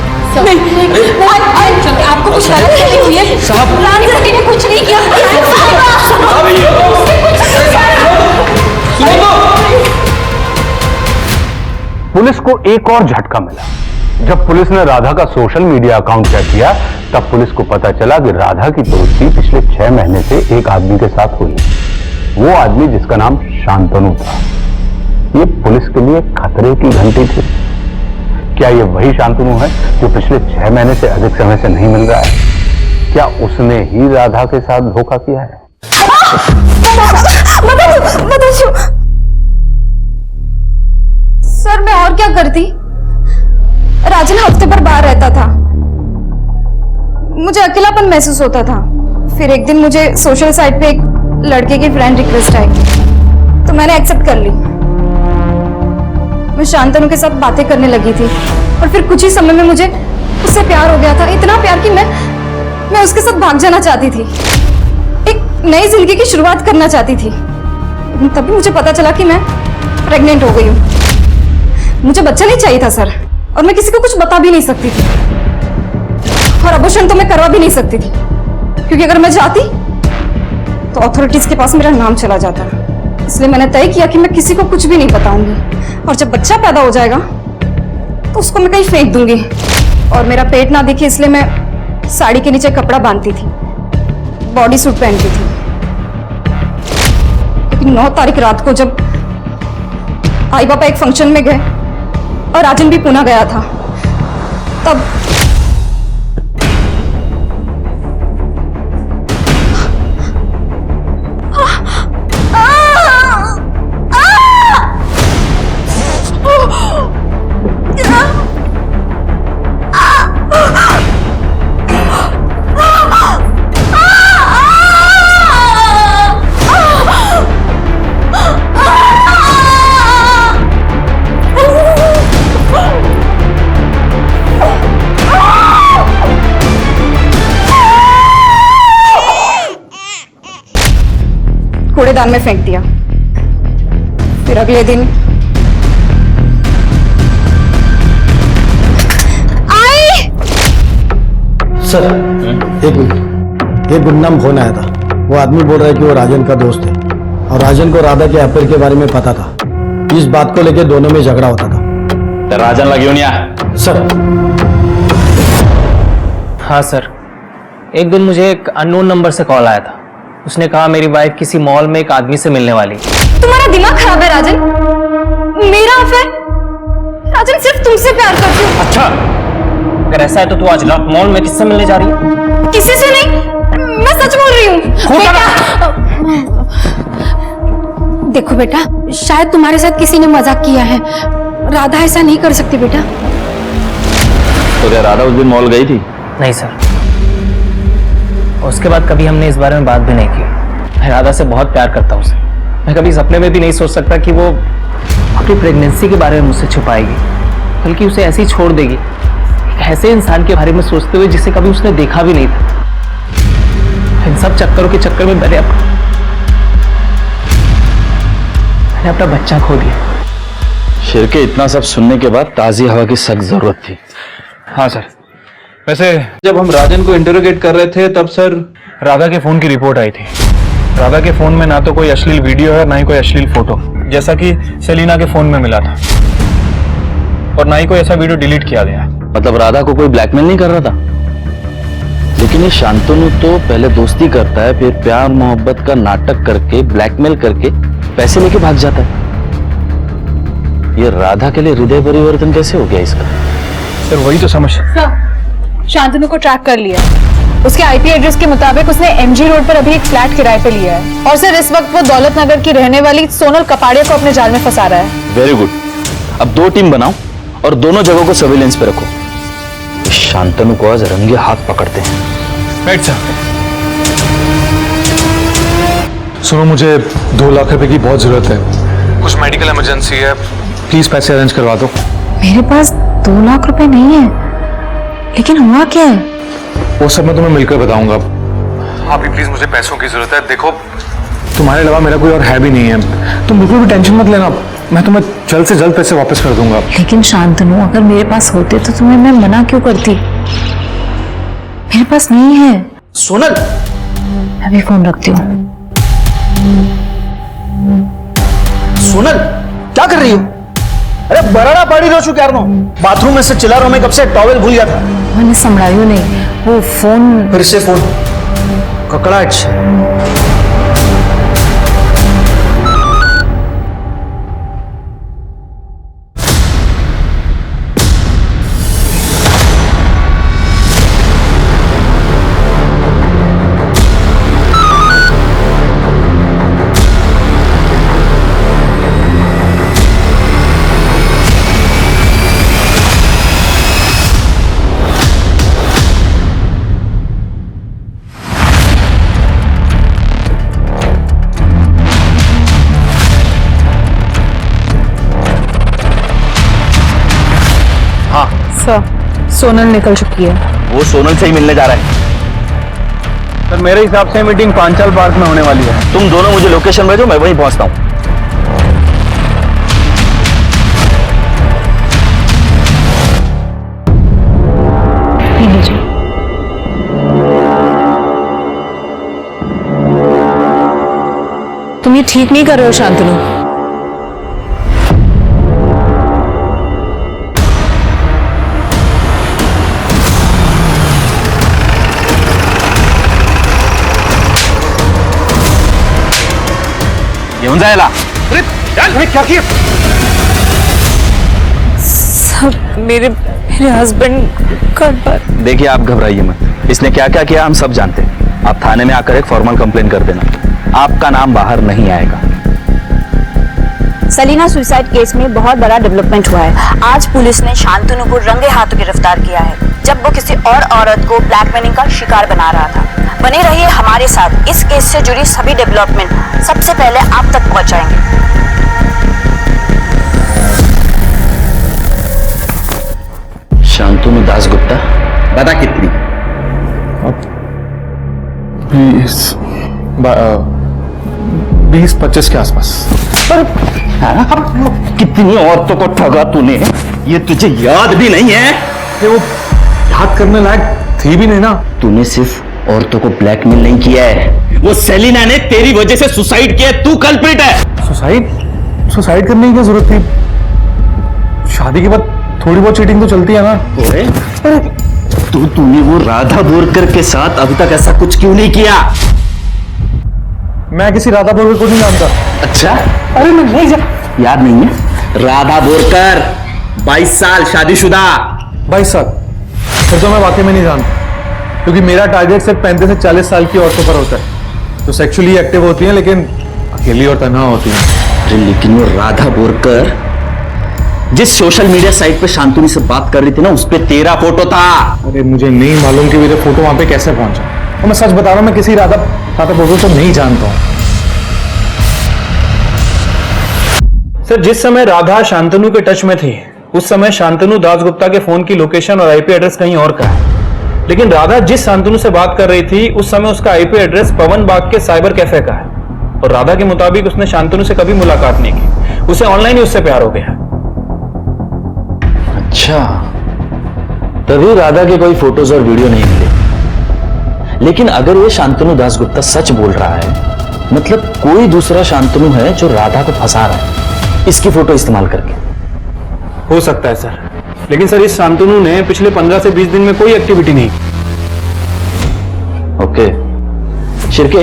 Speaker 4: आपको कुछ गलत नहीं हुई है? रानी सती ने कुछ नहीं किया।
Speaker 1: पुलिस को एक और झटका मिला। जब पुलिस ने राधा का सोशल मीडिया अकाउंट चेक किया, तब पुलिस को पता चला कि राधा की दोस्ती पिछले 6 महीने से एक आदमी के साथ हुई। वो आदमी जिसका नाम शांतनु था। ये पुलिस के लिए खतरे की घंटी थी। क्या ये वही शांतनु है जो पिछले 6 महीने से अधिक समय से नहीं मिल रहा है? क्या उसने ही राधा के साथ धोखा किया है?
Speaker 9: सर मैं और क्या करती? राजन हफ्ते भर बाहर रहता था, मुझे अकेलापन महसूस होता था। फिर एक दिन मुझे सोशल साइट पे एक लड़के की फ्रेंड रिक्वेस्ट आई, तो मैंने एक्सेप्ट कर ली। मैं शांतनु के साथ बातें करने लगी थी और फिर कुछ ही समय में मुझे उससे प्यार हो गया था। इतना प्यार कि मैं उसके साथ भाग जाना चाहती थी, एक नई जिंदगी की शुरुआत करना चाहती थी। तभी मुझे पता चला कि मैं प्रेग्नेंट हो गई हूँ। मुझे बच्चा नहीं चाहिए था सर, और मैं किसी को कुछ बता भी नहीं सकती थी, और अबॉर्शन तो मैं करवा भी नहीं सकती थी, क्योंकि अगर मैं जाती तो अथॉरिटीज के पास मेरा नाम चला जाता। इसलिए मैंने तय किया कि मैं किसी को कुछ भी नहीं बताऊंगी, और जब बच्चा पैदा हो जाएगा तो उसको मैं कहीं फेंक दूंगी। और मेरा पेट ना दिखे इसलिए मैं साड़ी के नीचे कपड़ा बांधती थी, बॉडी सूट पहनती थी। लेकिन 9 तारीख रात को जब आई पापा एक फंक्शन में गए और राजन भी पुणे गया था, तब कूड़ेदान में फेंक दिया। फिर अगले दिन
Speaker 11: सर एक मिनट, एक गुमनाम फोन आया था। वो आदमी बोल रहा है कि वो राजन का दोस्त है, और राजन को राधा के अफेयर के बारे में पता था। इस बात को लेकर दोनों में झगड़ा होता था।
Speaker 7: राजन लगी नहीं
Speaker 11: सर।
Speaker 6: हाँ सर, एक दिन मुझे एक अननोन नंबर से कॉल आया था। उसने कहा मेरी वाइफ किसी मॉल में एक आदमी से मिलने वाली।
Speaker 9: तुम्हारा दिमाग खराब है राजन। मेरा अफेयर? राजन सिर्फ तुमसे प्यार करती हूँ।
Speaker 6: अच्छा, अगर ऐसा है तो तू आज रात मॉल में किससे मिलने जा रही है?
Speaker 9: किसी से नहीं, मैं सच बोल रही हूँ।
Speaker 8: देखो बेटा, शायद तुम्हारे साथ किसी ने मजाक किया है। राधा ऐसा नहीं कर सकती बेटा।
Speaker 7: तो क्या राधा उस दिन मॉल गई थी?
Speaker 6: नहीं सर, उसके बाद कभी हमने इस बारे में बात भी नहीं की। मैं राधा से बहुत प्यार करता हूँ। मैं कभी सपने में भी नहीं सोच सकता कि वो अपनी प्रेगनेंसी के बारे में मुझसे छुपाएगी, बल्कि उसे ऐसे ही छोड़ देगी, एक ऐसे इंसान के बारे में सोचते हुए जिसे कभी उसने देखा भी नहीं था। इन सब चक्करों के चक्कर में मैंने अपना बच्चा खो दिया।
Speaker 7: शेर के इतना सब सुनने के बाद ताजी हवा की सख्त जरूरत थी।
Speaker 2: हाँ सर, वैसे जब हम राजन को इंटरोगेट कर रहे थे तब सर राधा के फोन की रिपोर्ट आई थी। राधा के फोन में ना तो कोई अश्लील वीडियो है, ना ही कोई अश्लील फोटो, जैसा कि सेलिना के फोन में मिला था, और ना ही कोई ऐसा वीडियो डिलीट किया गया है।
Speaker 7: मतलब राधा को कोई ब्लैकमेल नहीं कर रहा था? लेकिन ये शांतनु तो पहले दोस्ती करता है, फिर प्यार मोहब्बत का नाटक करके ब्लैकमेल करके पैसे लेके भाग जाता है। ये राधा के लिए हृदय परिवर्तन कैसे हो गया इसका?
Speaker 2: सर वही तो समझ।
Speaker 9: शांतनु को ट्रैक कर लिया। उसके आईपी एड्रेस के मुताबिक उसने एमजी रोड पर अभी एक फ्लैट किराए पे लिया है, और सर इस वक्त वो दौलत नगर की रहने वाली सोनल कपाड़िया को अपने जाल में फंसा रहा है।
Speaker 7: Very good. अब 2 टीम बनाओ और दोनों जगहों को सर्विलेंस पे रखो। शांतनु को आज रंगे हाथ पकड़ते हैं।
Speaker 2: Right sir.
Speaker 12: सुनो, मुझे 2 लाख रुपए की बहुत जरूरत है। कुछ मेडिकल इमरजेंसी है, प्लीज पैसे अरेंज करवा दो।
Speaker 8: मेरे पास 2 लाख रुपए नहीं है, लेकिन हुआ क्या है?
Speaker 12: वो सब मैं तुम्हें मिलकर बताऊंगा। अभी प्लीज मुझे पैसों की जरूरत है। देखो, तुम्हारे अलावा मेरा कोई और है भी नहीं है। तुम बिल्कुल भी टेंशन मत लेना। मैं तुम्हें जल्द से जल्द पैसे वापस कर दूंगा।
Speaker 8: लेकिन शांतनु, अगर मेरे पास होते तो तुम्हें मैं मना क्यों करती? मेरे पास नहीं है।
Speaker 5: सोनल,
Speaker 8: मैं भी फोन रखती हूँ।
Speaker 5: सोनल क्या कर रही हो? अरे बराड़ा पाड़ी रो क्या बाथरूम में से चिल्ला रहा मैं कब से, टॉवेल भूल गया था।
Speaker 8: मैंने संभळायो नहीं, वो फोन
Speaker 5: फिर से फोन ककड़ाच।
Speaker 9: सर, सोनल निकल चुकी है।
Speaker 7: वो सोनल से ही मिलने जा रहा है।
Speaker 2: सर मेरे हिसाब से मीटिंग पांचाल पार्क में होने वाली है।
Speaker 7: तुम दोनों मुझे लोकेशन भेजो, मैं वहीं पहुंचता हूं।
Speaker 9: तुम ये ठीक नहीं कर रहे हो शांतनु।
Speaker 7: घेऊन जायला।
Speaker 5: अरे क्या किया?
Speaker 9: सब मेरे हस्बैंड का डर।
Speaker 7: देखिए आप घबराइए मत, इसने क्या क्या किया हम सब जानते हैं। आप थाने में आकर एक फॉर्मल कंप्लेन कर देना, आपका नाम बाहर नहीं आएगा।
Speaker 4: सलीना सुसाइड केस में बहुत बड़ा डेवलपमेंट हुआ है। आज पुलिस ने शांतनु को रंगे हाथों गिरफ्तार किया है, जब वो किसी और औरत को ब्लैकमेलिंग का शिकार बना रहा था। बने रहिए हमारे साथ, इस केस से जुड़ी सभी डेवलपमेंट सबसे पहले आप तक पहुंचाएंगे।
Speaker 7: शांतनु दासगुप्ता, बता कितनी?
Speaker 12: 20-25 के आसपास।
Speaker 7: कितनी औरतों को ठगा तूने, ये तुझे याद भी नहीं है?
Speaker 12: वो याद करने लायक थी भी नहीं ना।
Speaker 7: तूने सिर्फ औरतों को ब्लैकमेल नहीं किया है, वो सेलिना ने तेरी वजह से सुसाइड किया, तू कल्प्रिट है।
Speaker 12: सुसाइड करने की क्या जरूरत थी? शादी के बाद थोड़ी बहुत चीटिंग तो चलती है ना।
Speaker 7: तूने वो राधा बोरकर के साथ अभी तक ऐसा कुछ क्यों नहीं किया?
Speaker 12: मैं किसी राधा बोरकर को नहीं जानता।
Speaker 7: अच्छा,
Speaker 12: अरे मैं नहीं
Speaker 7: याद नहीं है? राधा बोरकर 22 साल शादीशुदा।
Speaker 12: 22 साल? फिर तो मैं वाकई में नहीं जानता, क्योंकि मेरा टारगेट सिर्फ 35 से 40 साल की औरतों पर होता है, जो सेक्सुअली एक्टिव होती हैं लेकिन अकेली और तन्हा होती हैं।
Speaker 7: अरे लेकिन वो राधा बोरकर जिस सोशल मीडिया साइट पे शांतनु से बात कर रही थी ना, उस पे तेरा फोटो था।
Speaker 12: अरे मुझे नहीं मालूम कि मेरा फोटो वहां पे कैसे पहुंचा, और मैं सच बता रहा हूं, मैं किसी राधा बोरकर को नहीं जानता हूं।
Speaker 2: सर जिस समय राधा शांतनु के टच में थी, उस समय शांतनु दासगुप्ता के फोन की लोकेशन और आईपी एड्रेस कहीं और का है। लेकिन राधा जिस शांतनु से बात कर रही थी, उस समय उसका आईपी एड्रेस पवन बाग के साइबर कैफे का है, और राधा के मुताबिक उसने शांतनु से कभी मुलाकात नहीं की, उसे ऑनलाइन ही उससे प्यार हो गया।
Speaker 7: अच्छा, तभी राधा के कोई फोटोज और वीडियो नहीं मिले। लेकिन अगर ये शांतनु दासगुप्ता सच बोल रहा है, मतलब कोई दूसरा शांतनु है जो राधा को फंसा रहा है इसकी फोटो इस्तेमाल करके।
Speaker 2: हो सकता है सर, लेकिन सर इस शांतनु ने पिछले 15 से 20 दिन में कोई एक्टिविटी नहीं।
Speaker 7: ओके शिरके,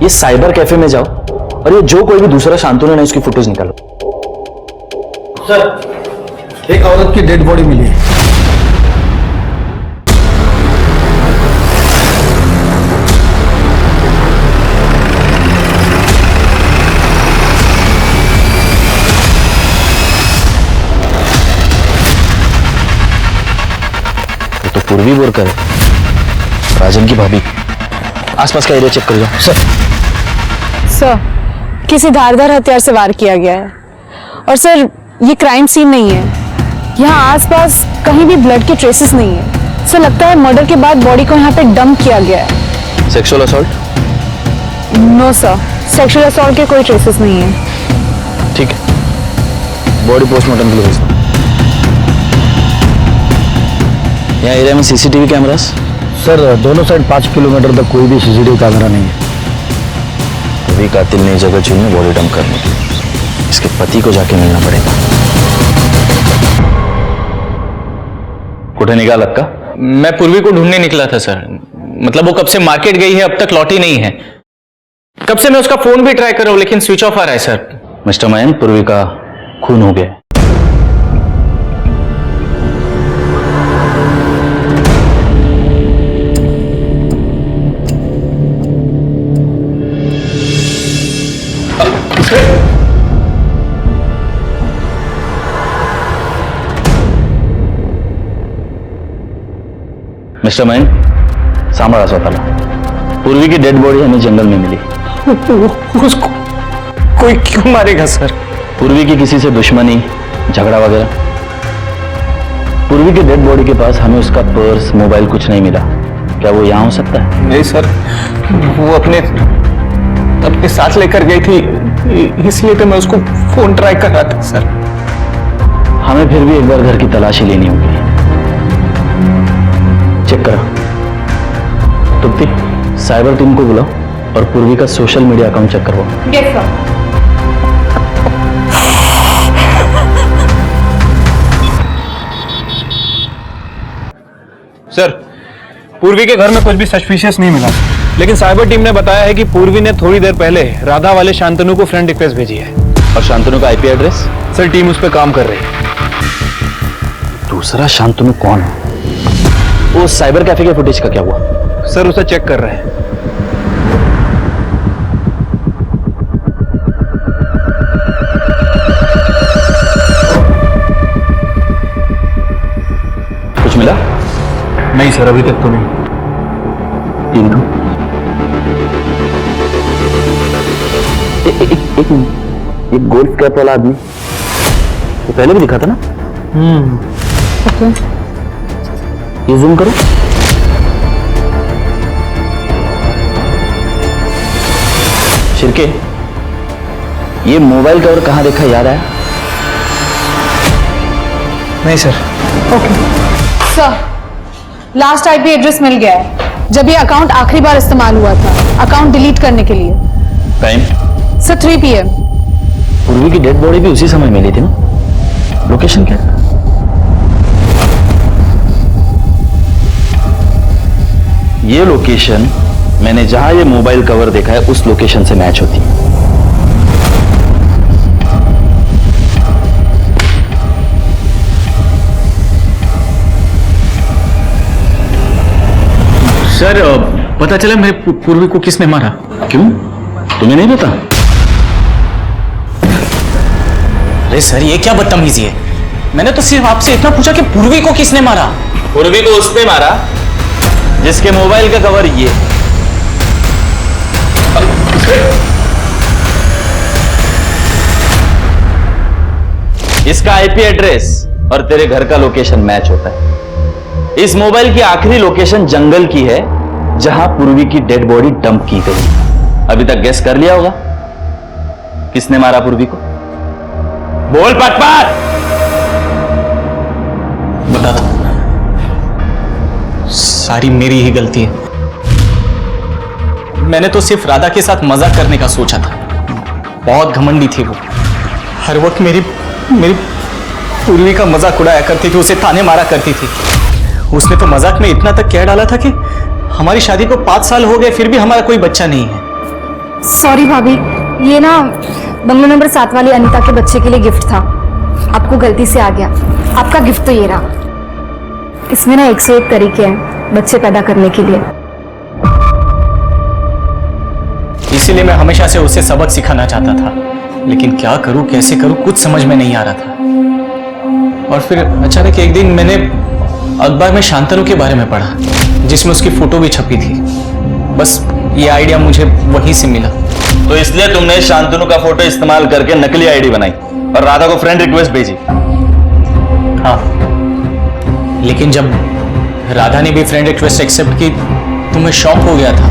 Speaker 7: ये साइबर कैफे में जाओ और ये जो कोई भी दूसरा शांतनु है उसकी फोटोज निकालो।
Speaker 11: सर, एक औरत की डेड बॉडी मिली है।
Speaker 7: तो पूर्वी बोरकर है, राजन की भाभी। आसपास का एरिया चेक कर जाओ।
Speaker 9: सर, किसी धारदार हथियार से वार किया गया है, और सर ये क्राइम सीन नहीं है। यहाँ आसपास कहीं भी ब्लड के ट्रेसेस नहीं है। सर लगता है मर्डर के बाद बॉडी को यहाँ पे डंप किया गया है।
Speaker 7: Sexual assault?
Speaker 9: No sir, sexual assault के कोई ट्रेसेस नहीं है।
Speaker 7: ठीक है, बॉडी पोस्टमार्टम के लिए भेजना। यहाँ एरिया में सीसीटीवी कैमरास?
Speaker 11: सर दोनों साइड 5 किलोमीटर तक कोई भी सीसीटीवी कैमरा नहीं है।
Speaker 7: तभी कातिल ने जगह चुनी बॉडी डंप करने के लिए। इसके पति को जाके मिलना पड़ेगा। कुठे निकाल अक्का?
Speaker 6: मैं पूर्वी को ढूंढने निकला था सर। मतलब वो कब से मार्केट गई है, अब तक लौटी नहीं है। कब से मैं उसका फोन भी ट्राई कर रहा हूं लेकिन स्विच ऑफ आ रहा है सर।
Speaker 7: मिस्टर मयंक, पूर्वी का खून हो गया। मिस्टर मयंक, सांभळा स्वतःला। पूर्वी की डेड बॉडी हमें जंगल में मिली।
Speaker 6: उसको कोई क्यों मारेगा सर?
Speaker 7: पूर्वी की किसी से दुश्मनी, झगड़ा वगैरह? पूर्वी की डेड बॉडी के पास हमें उसका पर्स, मोबाइल कुछ नहीं मिला। क्या वो यहाँ हो सकता है?
Speaker 6: नहीं सर, वो अपने साथ लेकर गई थी, इसलिए तो मैं उसको फोन ट्राई कर रहा था सर।
Speaker 7: हमें फिर भी एक बार घर की तलाशी लेनी होगी। चेक करो। तुप्ती, साइबर टीम को बुलाओ और पूर्वी का सोशल मीडिया अकाउंट चेक करवाओ।
Speaker 9: Yes sir.
Speaker 2: सर, पूर्वी के घर में कुछ भी सस्पिशियस नहीं मिला, लेकिन साइबर टीम ने बताया है कि पूर्वी ने थोड़ी देर पहले राधा वाले शांतनु को फ्रेंड रिक्वेस्ट भेजी है।
Speaker 7: और शांतनु का आईपी एड्रेस?
Speaker 2: सर, टीम उस पर काम कर रही है।
Speaker 7: दूसरा शांतनु कौन है? वो साइबर कैफे के फुटेज का क्या हुआ?
Speaker 2: सर, उसे चेक कर रहे हैं।
Speaker 7: कुछ मिला?
Speaker 2: नहीं सर, अभी तक तो नहीं।
Speaker 7: एक गोल्फ कैप वाला आदमी, वो पहले भी दिखा था ना?
Speaker 9: ओके।
Speaker 7: ये जूम करो। शिरके, ये मोबाइल कवर कहां देखा, याद आया?
Speaker 2: नहीं sir.
Speaker 9: Okay sir, last IP address मिल गया है, जब ये अकाउंट आखिरी बार इस्तेमाल हुआ था, अकाउंट डिलीट करने के लिए।
Speaker 7: टाइम?
Speaker 9: Sir 3 PM।
Speaker 7: पूर्वी की डेड बॉडी भी उसी समय मिली थी ना? लोकेशन क्या? ये लोकेशन मैंने जहां ये मोबाइल कवर देखा है उस लोकेशन से मैच होती है।
Speaker 6: सर, पता चला मेरे पूर्वी को किसने मारा।
Speaker 7: क्यों, तुम्हें नहीं पता?
Speaker 6: अरे सर, ये क्या बदतमीजी है? मैंने तो सिर्फ आपसे इतना पूछा कि पूर्वी को किसने मारा।
Speaker 7: पूर्वी को उसने मारा जिसके मोबाइल का कवर ये। इसका आईपी एड्रेस और तेरे घर का लोकेशन मैच होता है। इस मोबाइल की आखिरी लोकेशन जंगल की है जहां पूर्वी की डेड बॉडी डंप की गई। अभी तक गेस कर लिया होगा किसने मारा पूर्वी को? बोल पटपट।
Speaker 6: बता दो। सारी मेरी ही गलती है। मैंने तो सिर्फ राधा के साथ मजाक करने का सोचा था। बहुत घमंडी थी वो। हर वक्त मेरी पूर्वी का मजाक उड़ाया करती थी, उसे ताने मारा करती थी। उसने तो मजाक में इतना तक कह डाला था कि हमारी शादी को 5 साल हो गए फिर भी हमारा कोई बच्चा नहीं है।
Speaker 8: सॉरी भाभी, ये ना बंगला नंबर 7 वाली अनीता के बच्चे के लिए गिफ्ट था, आपको गलती से आ गया। आपका गिफ्ट तो ये रहा। इसमें ना 1 से 1 तरीके हैं बच्चे पैदा करने के लिए।
Speaker 6: इसीलिए मैं हमेशा से उसे सबक सिखाना चाहता था, लेकिन क्या करूं, कैसे करूं, कुछ समझ में नहीं आ रहा था। और फिर अचानक एक दिन मैंने अखबार में शांतनु के बारे में पढ़ा, जिसमें उसकी फोटो भी छपी थी। बस ये आइडिया मुझे वहीं से मिला।
Speaker 7: तो इसलिए तुमने शांतनु का फोटो इस्तेमाल करके नकली आईडी बनाई और राधा को फ्रेंड रिक्वेस्ट भेजी?
Speaker 6: हाँ, लेकिन जब राधा ने भी फ्रेंड रिक्वेस्ट एक्सेप्ट की तो मैं शॉक हो गया था।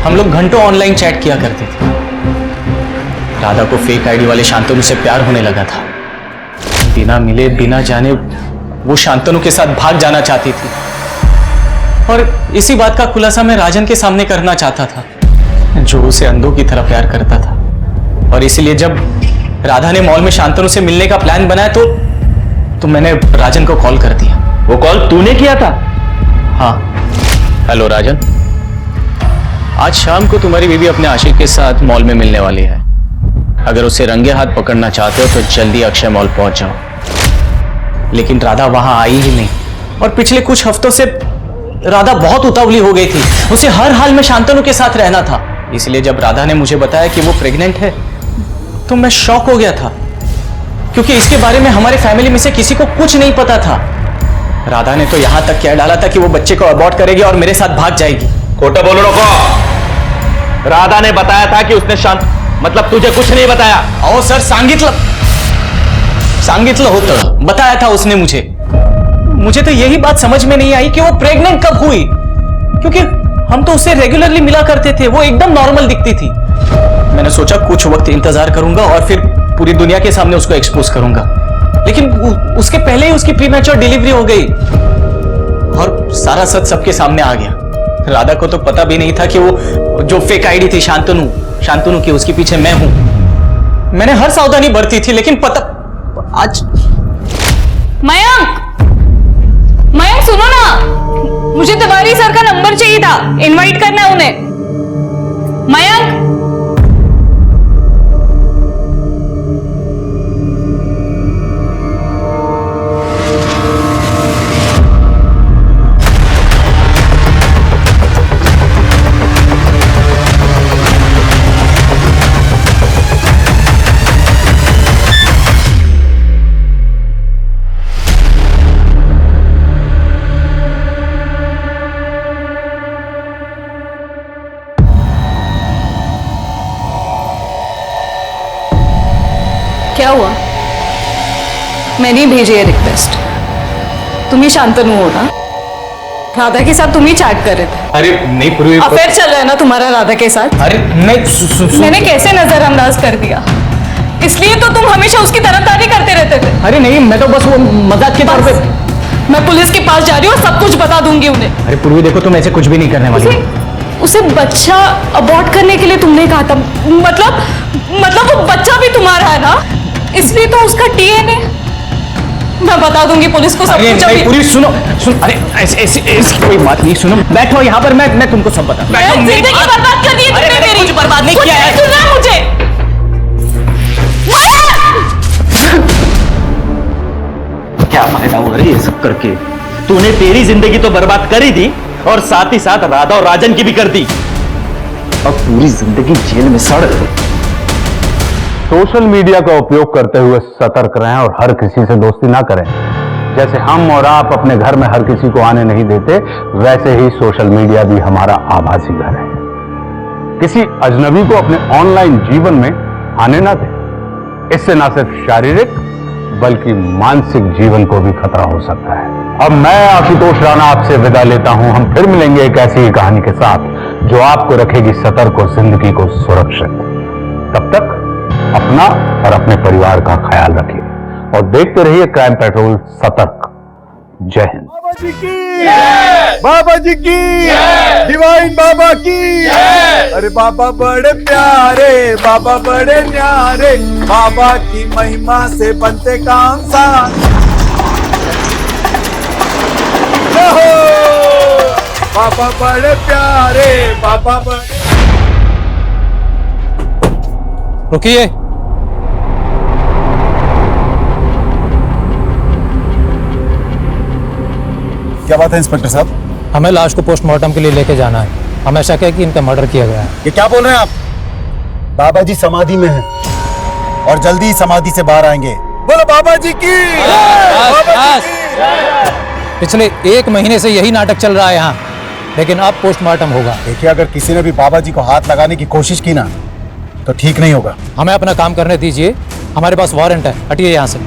Speaker 6: हम लोग घंटों ऑनलाइन चैट किया करते थे। राधा को फेक आईडी वाले शांतनु से प्यार होने लगा था। बिना मिले बिना जाने वो शांतनु के साथ भाग जाना चाहती थी, और इसी बात का खुलासा मैं राजन के सामने करना चाहता था, जो उसे अंधों की तरह प्यार करता था। और इसीलिए जब राधा ने मॉल में शांतनु से मिलने का प्लान बनाया तो मैंने राजन को कॉल कर दिया।
Speaker 7: वो कॉल तूने किया था?
Speaker 6: हाँ। हेलो राजन, आज शाम को तुम्हारी बीवी अपने आशिक के साथ मॉल में मिलने वाली है। अगर उसे रंगे हाथ पकड़ना चाहते हो तो जल्दी अक्षय मॉल पहुंच जाओ। लेकिन राधा वहां आई ही नहीं, और पिछले कुछ हफ्तों से राधा बहुत उतावली हो गई थी। उसे हर हाल में शांतनु के साथ रहना था। इसलिए जब राधा ने मुझे बताया कि वो प्रेग्नेंट है तो मैं शॉक हो गया था, क्योंकि इसके बारे में हमारे फैमिली में से किसी को कुछ नहीं पता था। राधा ने तो यहां तक कह डाला था कि वो बच्चे को अबॉर्ट करेगी और मेरे साथ भाग जाएगी।
Speaker 7: खोटा बोलो रोको। राधा ने बताया था कि उसने मतलब तुझे कुछ नहीं बताया?
Speaker 6: ओ सर, सांगितलं होतं, बताया था उसने मुझे तो यही बात समझ में नहीं आई कि वो प्रेग्नेंट कब हुई, क्योंकि हम तो उससे रेगुलरली मिला करते थे, वो एकदम नॉर्मल दिखती थी। मैंने सोचा कुछ वक्त इंतजार करूंगा और फिर पूरी दुनिया के सामने उसको एक्सपोज करूंगा, लेकिन उसके पहले ही उसकी प्रीमैच्योर डिलीवरी हो गई और सारा सच सबके सामने आ गया। राधा को तो पता भी नहीं था कि वो जो फेक आईडी थी शांतनु की, उसके पीछे मैं हूं। मैंने हर सावधानी बरती थी, लेकिन पता आज
Speaker 9: मयंक सुनो ना, मुझे तिवारी सर का नंबर चाहिए था, इनवाइट करना है उन्हें। मयंक, क्या हुआ? मैंने ही भेजी है रिक्वेस्ट। तुम ही शांतनु हो ना? राधा के साथ तुम ही चैट कर रहे थे।
Speaker 6: अरे नहीं पूरी
Speaker 9: अफेयर चल रहा है ना तुम्हारा राधा के साथ?
Speaker 6: अरे नहीं,
Speaker 9: मैंने कैसे नजरअंदाज कर दिया? इसलिए तो तुम हमेशा उसकी तरफदारी करते रहते थे।
Speaker 6: अरे नहीं, मैं तो बस वो मजाक के तौर पे।
Speaker 9: मैं पुलिस के पास जा रही हूँ, सब कुछ बता दूंगी उन्हें।
Speaker 6: अरे पूर्वी देखो, तुम ऐसे कुछ भी नहीं करने वाली।
Speaker 9: उसे बच्चा अबॉर्ट करने के लिए तुमने कहा था, मतलब वो बच्चा भी तुम्हारा है ना, इसलिए तो उसका डीएनए। मैं बता दूंगी पुलिस को सब कुछ। अभी
Speaker 6: पूरी सुनो, अरे ऐसी कोई बात नहीं, सुनो, बैठो यहाँ पर, मैं तुमको सब बता।
Speaker 9: जिंदगी बर्बाद कर दी तुमने मेरी।
Speaker 6: कुछ बर्बाद नहीं किया है।
Speaker 9: सुनना मुझे।
Speaker 7: क्या फायदा हुआ रे ये सब करके? तूने तेरी जिंदगी तो बर्बाद कर ही दी और साथ ही साथ राधा और राजन की भी कर दी। अब पूरी जिंदगी जेल में सड़ गई।
Speaker 1: सोशल मीडिया का उपयोग करते हुए सतर्क रहें और हर किसी से दोस्ती ना करें। जैसे हम और आप अपने घर में हर किसी को आने नहीं देते, वैसे ही सोशल मीडिया भी हमारा आभासी घर है। किसी अजनबी को अपने ऑनलाइन जीवन में आने ना दें। इससे ना सिर्फ शारीरिक बल्कि मानसिक जीवन को भी खतरा हो सकता है। अब मैं आशुतोष राणा आपसे विदा लेता हूं। हम फिर मिलेंगे एक ऐसी ही कहानी के साथ जो आपको रखेगी सतर्क और जिंदगी को सुरक्षित। तब तक अपना और अपने परिवार का ख्याल रखिए और देखते रहिए क्राइम पेट्रोल सतर्क। जय हिंद।
Speaker 12: बाबा जी की डिवाइन बाबा की। अरे बाबा बड़े प्यारे, बाबा बड़े न्यारे, बाबा की महिमा से बनते काम सा। बाबा बड़े प्यारे, बाबा बड़े।
Speaker 6: रुकिए।
Speaker 12: क्या बात है इंस्पेक्टर साहब?
Speaker 13: हमें लाश को पोस्टमार्टम के लिए लेके जाना है। हम ऐसा कह कि इनका मर्डर किया गया है।
Speaker 11: ये क्या बोल रहे हैं आप? बाबा जी समाधि में हैं और जल्दी ही समाधि से बाहर आएंगे।
Speaker 12: बोलो बाबा जी की।
Speaker 13: पिछले 1 महीने से यही नाटक चल रहा है यहाँ, लेकिन अब पोस्टमार्टम होगा।
Speaker 11: देखिए, अगर किसी ने भी बाबा जी को हाथ लगाने की कोशिश की ना तो ठीक नहीं होगा।
Speaker 13: हमें अपना काम करने दीजिए, हमारे पास वारंट है। हटिए यहाँ से।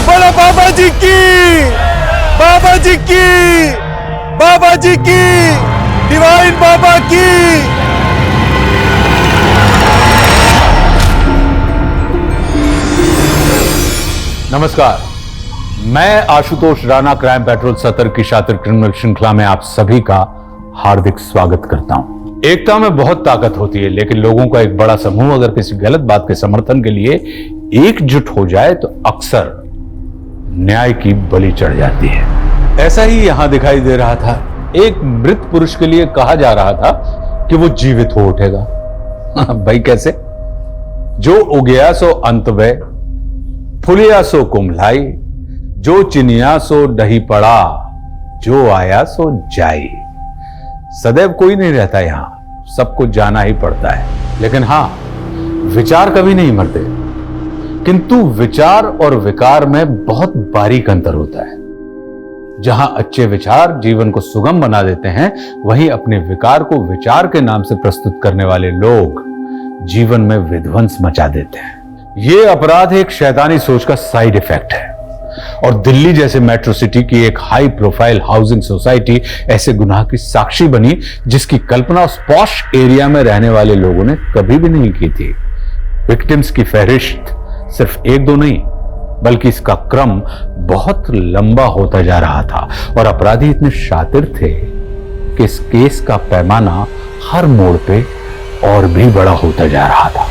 Speaker 12: बोलो बाबा जी की, बाबा जी
Speaker 1: नमस्कार, मैं आशुतोष राणा क्राइम पेट्रोल सतर की शातिर क्रिमिनल श्रृंखला में आप सभी का हार्दिक स्वागत करता हूं। एकता में बहुत ताकत होती है, लेकिन लोगों का एक बड़ा समूह अगर किसी गलत बात के समर्थन के लिए एकजुट हो जाए तो अक्सर न्याय की बलि चढ़ जाती है। ऐसा ही यहां दिखाई दे रहा था। एक मृत पुरुष के लिए कहा जा रहा था कि वो जीवित हो उठेगा। भाई कैसे? जो उगया सो अंत वे, फुलिया सो कुम्हलाई, जो चिनिया सो डही पड़ा, जो आया सो जाई। सदैव कोई नहीं रहता यहां, सबको जाना ही पड़ता है। लेकिन हां, विचार कभी नहीं मरते, किंतु विचार और विकार में बहुत बारीक अंतर होता है। जहां अच्छे विचार जीवन को सुगम बना देते हैं, वहीं अपने विकार को विचार के नाम से प्रस्तुत करने वाले लोग जीवन में विध्वंस मचा देते हैं। यह अपराध एक शैतानी सोच का साइड इफेक्ट है, और दिल्ली जैसे मेट्रो सिटी की एक हाई प्रोफाइल हाउसिंग सोसाइटी ऐसे गुनाह की साक्षी बनी जिसकी कल्पना उस पॉश एरिया में रहने वाले लोगों ने कभी भी नहीं की थी। विक्टिम्स की फहरिस्त सिर्फ एक दो नहीं, बल्कि इसका क्रम बहुत लंबा होता जा रहा था, और अपराधी इतने शातिर थे कि इस केस का पैमाना हर मोड़ पे और भी बड़ा होता जा रहा था।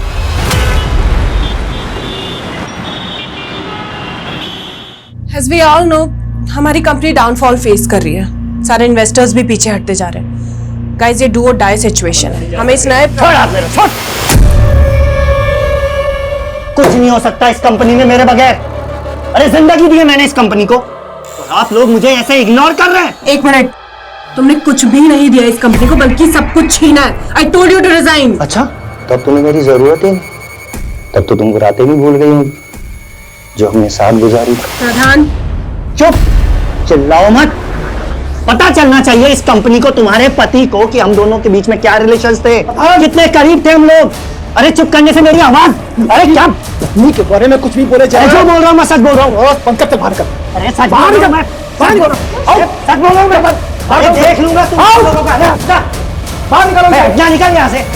Speaker 14: As we all know, हमारी कंपनी डाउनफॉल फेस कर रही है। सारे इन्वेस्टर्स भी पीछे हटते जा रहे हैं। गाइस, ये डू और डाई सिचुएशन है। हमें इस नए
Speaker 15: कुछ नहीं हो सकता इस कंपनी में मेरे बगैर। अरे जिंदगी दी है मैंने इस कंपनी को, और आप लोग मुझे ऐसे इग्नोर कर रहे हैं।
Speaker 14: एक मिनट, तुमने कुछ भी नहीं दिया इस कंपनी को, बल्कि सब कुछ छीना है। I told you to resign।
Speaker 15: अच्छा, तब तुम्हें मेरी जरूरत है? तब तो तुम वो रातें भी भूल गई होंगी जो हमने साथ गुजारी।
Speaker 14: प्रधान
Speaker 15: चुप, चिल्लाओ मत। पता चलना चाहिए इस कंपनी को, तुम्हारे पति को, कि हम दोनों के बीच में क्या रिलेशंस थे, कितने करीब थे हम लोग। अरे चुप करने से मेरी आवाज। अरे क्या कंपनी के बारे में कुछ भी बोले जाए? जो बोल रहा हूँ मैं सच बोल रहा हूँ। पंकज से बाहर कर। अरे सच बाहर कर, मैं सच बोल रहा हूँ। सच बोल रहा हूँ मैं। अरे देख लूंगा तुम लोगों का। बाहर निकलो, निकल यहाँ से।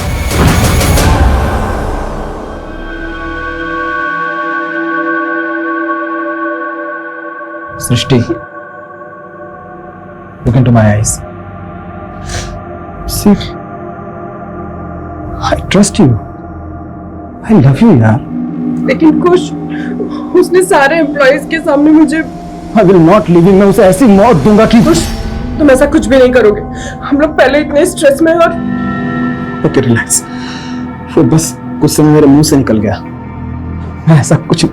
Speaker 13: सृष्टि, look into my eyes. See, I trust you. I love you, यार।
Speaker 14: लेकिन खुश, उसने सारे एम्प्लॉइज के सामने मुझे
Speaker 13: I will not leave him. मैं उसे ऐसी मौत दूंगा कि
Speaker 14: तुम ऐसा कुछ भी नहीं करोगे। हम लोग पहले इतने स्ट्रेस में हैं और
Speaker 13: ओके रिलैक्स। फिर बस कुछ समय मेरे मुंह से निकल गया। मैं ऐसा कुछ,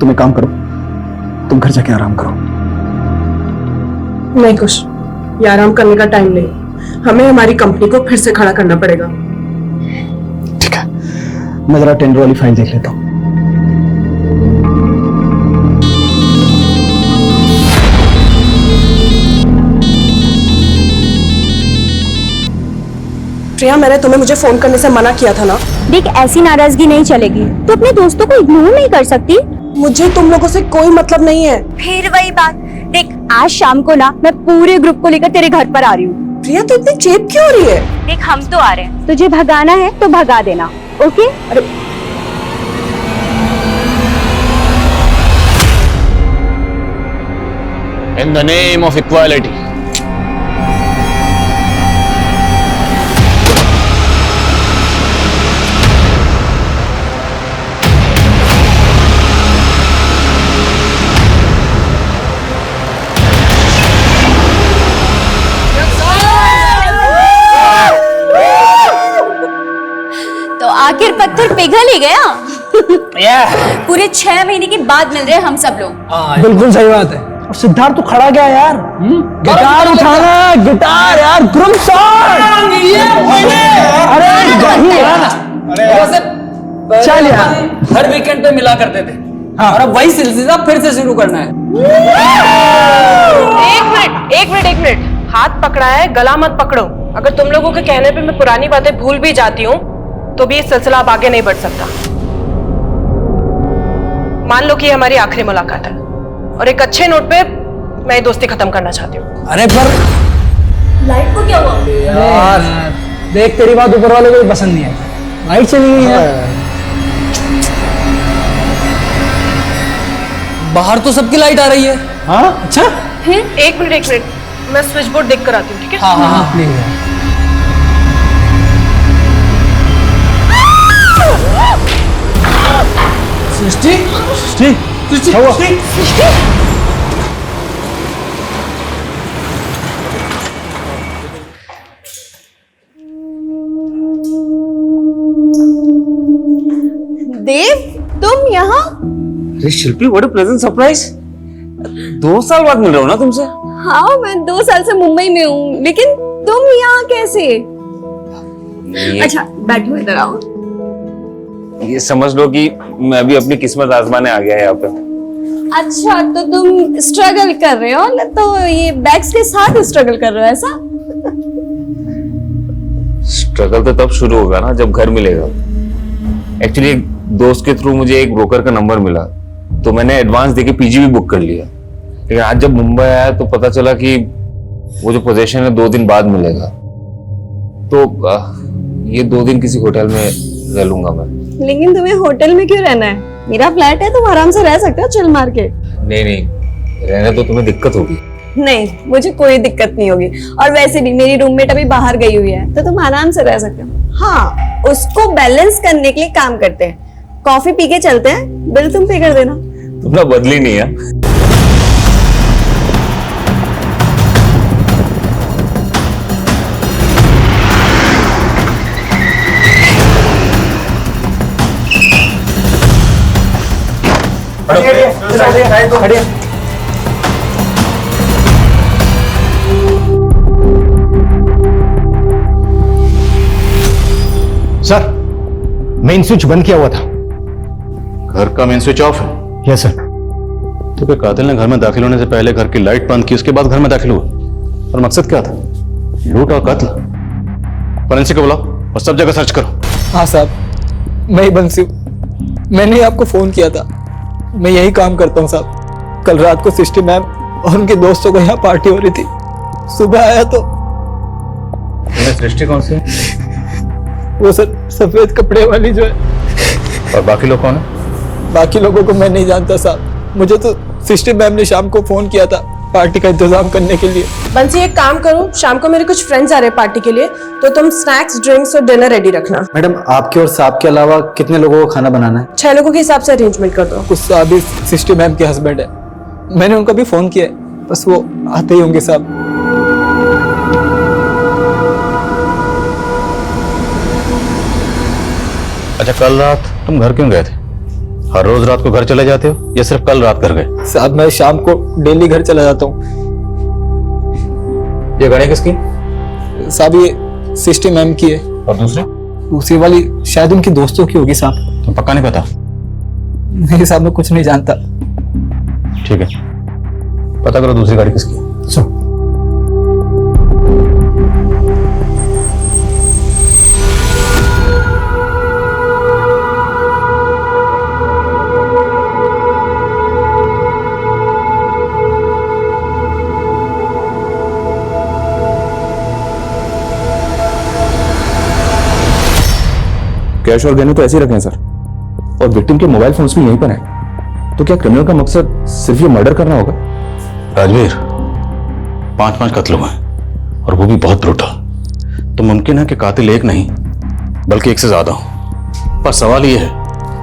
Speaker 13: तुम एक काम करो, तुम घर जाके आराम करो।
Speaker 14: नहीं खुश, ये आराम करने का टाइम नहीं। हमें हमारी कंपनी को फिर से खड़ा करना पड़ेगा।
Speaker 13: ठीक है, मैं जरा टेंडर वाली फाइल देख लेता हूँ।
Speaker 14: प्रिया, मैंने तुम्हें मुझे फोन करने से मना किया था ना।
Speaker 8: देख, ऐसी नाराजगी नहीं चलेगी। तो अपने दोस्तों को इग्नोर नहीं कर सकती।
Speaker 14: मुझे तुम लोगों से कोई मतलब नहीं है।
Speaker 8: फिर वही बात। देख, आज शाम को ना मैं पूरे ग्रुप को लेकर तेरे घर पर आ रही हूँ।
Speaker 14: प्रिया, तू इतनी चेप क्यों हो रही है?
Speaker 8: देख, हम तो आ रहे हैं, तुझे भगाना है तो भगा देना, ओके?
Speaker 14: अरे
Speaker 7: In the name of equality.
Speaker 8: तो आखिर पत्थर पिघल ही गया। पूरे 6 महीने के बाद मिल रहे हैं हम सब लोग।
Speaker 13: बिल्कुल सही बात है। और सिद्धार्थ तो खड़ा गया यार। गिटार उठाना, गिटार यार, ग्रुप सॉन्ग। अरे चल यार,
Speaker 10: हर वीकेंड पे मिला करते थे। हाँ। और अब वही सिलसिला फिर से शुरू करना है।
Speaker 14: एक मिनट, हाथ पकड़ा है, गला मत पकड़ो। अगर तुम लोगों के कहने पे मैं पुरानी बातें भूल भी जाती हूँ, तो भी ये सिलसिला अब आगे नहीं बढ़ सकता। मान लो कि ये हमारी आखिरी मुलाकात है, और एक अच्छे नोट पे मैं ये दोस्ती खत्म करना चाहती हूँ।
Speaker 13: अरे पर
Speaker 8: लाइट को क्या हुआ?
Speaker 13: यार देख, तेरी बात ऊपर वाले को भी पसंद नहीं आई। लाइट चली गई है।
Speaker 10: बाहर तो सबकी लाइट आ रही है।
Speaker 5: हाँ अच्छा।
Speaker 14: एक मिनट मैं स्विच बोर्ड देख कर आती हूँ, ठीक है?
Speaker 10: हाँ हाँ हाँ प्लीज। सृष्टि सृष्टि सृष्टि सृष्टि
Speaker 4: देव, तुम यहाँ?
Speaker 5: अरे शिल्पी, व्हाट अ प्लेजेंट सरप्राइज। 2 साल बाद मिल रहा हूँ ना तुमसे।
Speaker 4: हाँ, मैं 2 साल से मुंबई में हूँ, लेकिन तुम यहाँ कैसे? अच्छा बैठो, इधर आओ।
Speaker 5: ये समझ लो कि मैं भी अपनी किस्मत आजमाने आ गया यहाँ पे।
Speaker 4: अच्छा, तो तुम स्ट्रगल कर रहे हो, तो ये बैग्स के साथ स्ट्रगल कर रहे हो ऐसा?
Speaker 5: स्ट्रगल तो तब शुरू होगा ना जब घर मिलेगा। एक्चुअली एक दोस्त के थ्रू मुझे एक ब्रोकर का नंबर मिला, तो मैंने एडवांस देके पीजी भी बुक कर लिया। लेकिन आज जब मुंबई आया तो पता चला कि वो जो पोजीशन है 2 दिन बाद मिलेगा। तो ये 2 दिन किसी होटल में रह लूंगा मैं।
Speaker 4: लेकिन तुम्हें होटल में क्यों रहना है? मेरा फ्लैट है, तुम आराम से रह सकते हो चिल मार के।
Speaker 5: नहीं, रहने तो तुम्हें दिक्कत होगी।
Speaker 4: नहीं, मुझे कोई दिक्कत नहीं होगी। और वैसे भी मेरी रूममेट अभी बाहर गई हुई है, तो तुम आराम से रह सकते हो। हाँ, उसको बैलेंस करने के लिए काम करते हैं। कॉफी पी के चलते हैं, बिल तुम पे कर देना।
Speaker 5: तुम ना बदली नहीं है।
Speaker 11: सर, मेन स्विच बंद किया हुआ था।
Speaker 1: घर का मेन स्विच ऑफ है?
Speaker 11: Yes sir.
Speaker 1: तो क्या कातिल ने घर में दाखिल होने से पहले घर की लाइट बंद की, उसके बाद घर में दाखिल हुआ? और मकसद क्या था? लूट और कत्ल? फोरेंसिक को बुलाओ और सब जगह सर्च करो।
Speaker 6: हाँ साहब, मैं ही बंसी हूँ। मैंने ही आपको फोन किया था। मैं यही काम करता हूँ साहब। कल रात को सृष्टि मैम और उनके दोस्तों को यहाँ पार्टी हो रही थी। सुबह आया तो
Speaker 1: सृष्टि कौन सी?
Speaker 6: वो सर सफेद कपड़े वाली जो है।
Speaker 1: और बाकी लोग कौन है?
Speaker 6: बाकी लोगों को मैं नहीं जानता साहब। मुझे तो सृष्टि मैम ने शाम को फोन किया था पार्टी का इंतजाम करने के लिए।
Speaker 14: बंसी, एक काम करो, शाम को मेरे कुछ फ्रेंड्स आ रहे हैं पार्टी के लिए, तो तुम स्नैक्स, ड्रिंक्स और डिनर रेडी रखना।
Speaker 11: मैडम, आपके और साहब के अलावा कितने लोगों को खाना बनाना है?
Speaker 14: 6 लोगों के हिसाब से अरेंजमेंट कर दो।
Speaker 6: कुछ साहब ही सृष्टि मैम के हस्बैंड है। मैंने उनका भी फोन किया है, बस वो आते ही होंगे साहब।
Speaker 1: अच्छा, कल रात तुम घर क्यों गए थे? हर रोज रात को घर चले जाते हो या सिर्फ कल रात कर गए?
Speaker 6: साहब, मैं शाम को डेली घर चला जाता हूँ।
Speaker 1: ये गाड़ी किसकी?
Speaker 6: साहब, ये सृष्टि मैम की है।
Speaker 1: और
Speaker 6: दूसरी वाली शायद उनकी दोस्तों की होगी साहब।
Speaker 1: तुम पक्का नहीं पता?
Speaker 6: नहीं साहब, मैं कुछ नहीं जानता।
Speaker 1: ठीक है, पता करो दूसरी गाड़ी किसकी है।
Speaker 2: कैश और गहने तो ऐसे ही रखे हैं सर, और विक्टिम के मोबाइल फोन्स भी यहीं पर हैं। तो क्या क्रिमिनल का मकसद सिर्फ ये मर्डर करना होगा?
Speaker 1: राजवीर, 5 कत्ल हुए हैं और वो भी बहुत ब्रूटल। तो मुमकिन है कि कातिल एक नहीं बल्कि एक से ज्यादा हो। पर सवाल ये है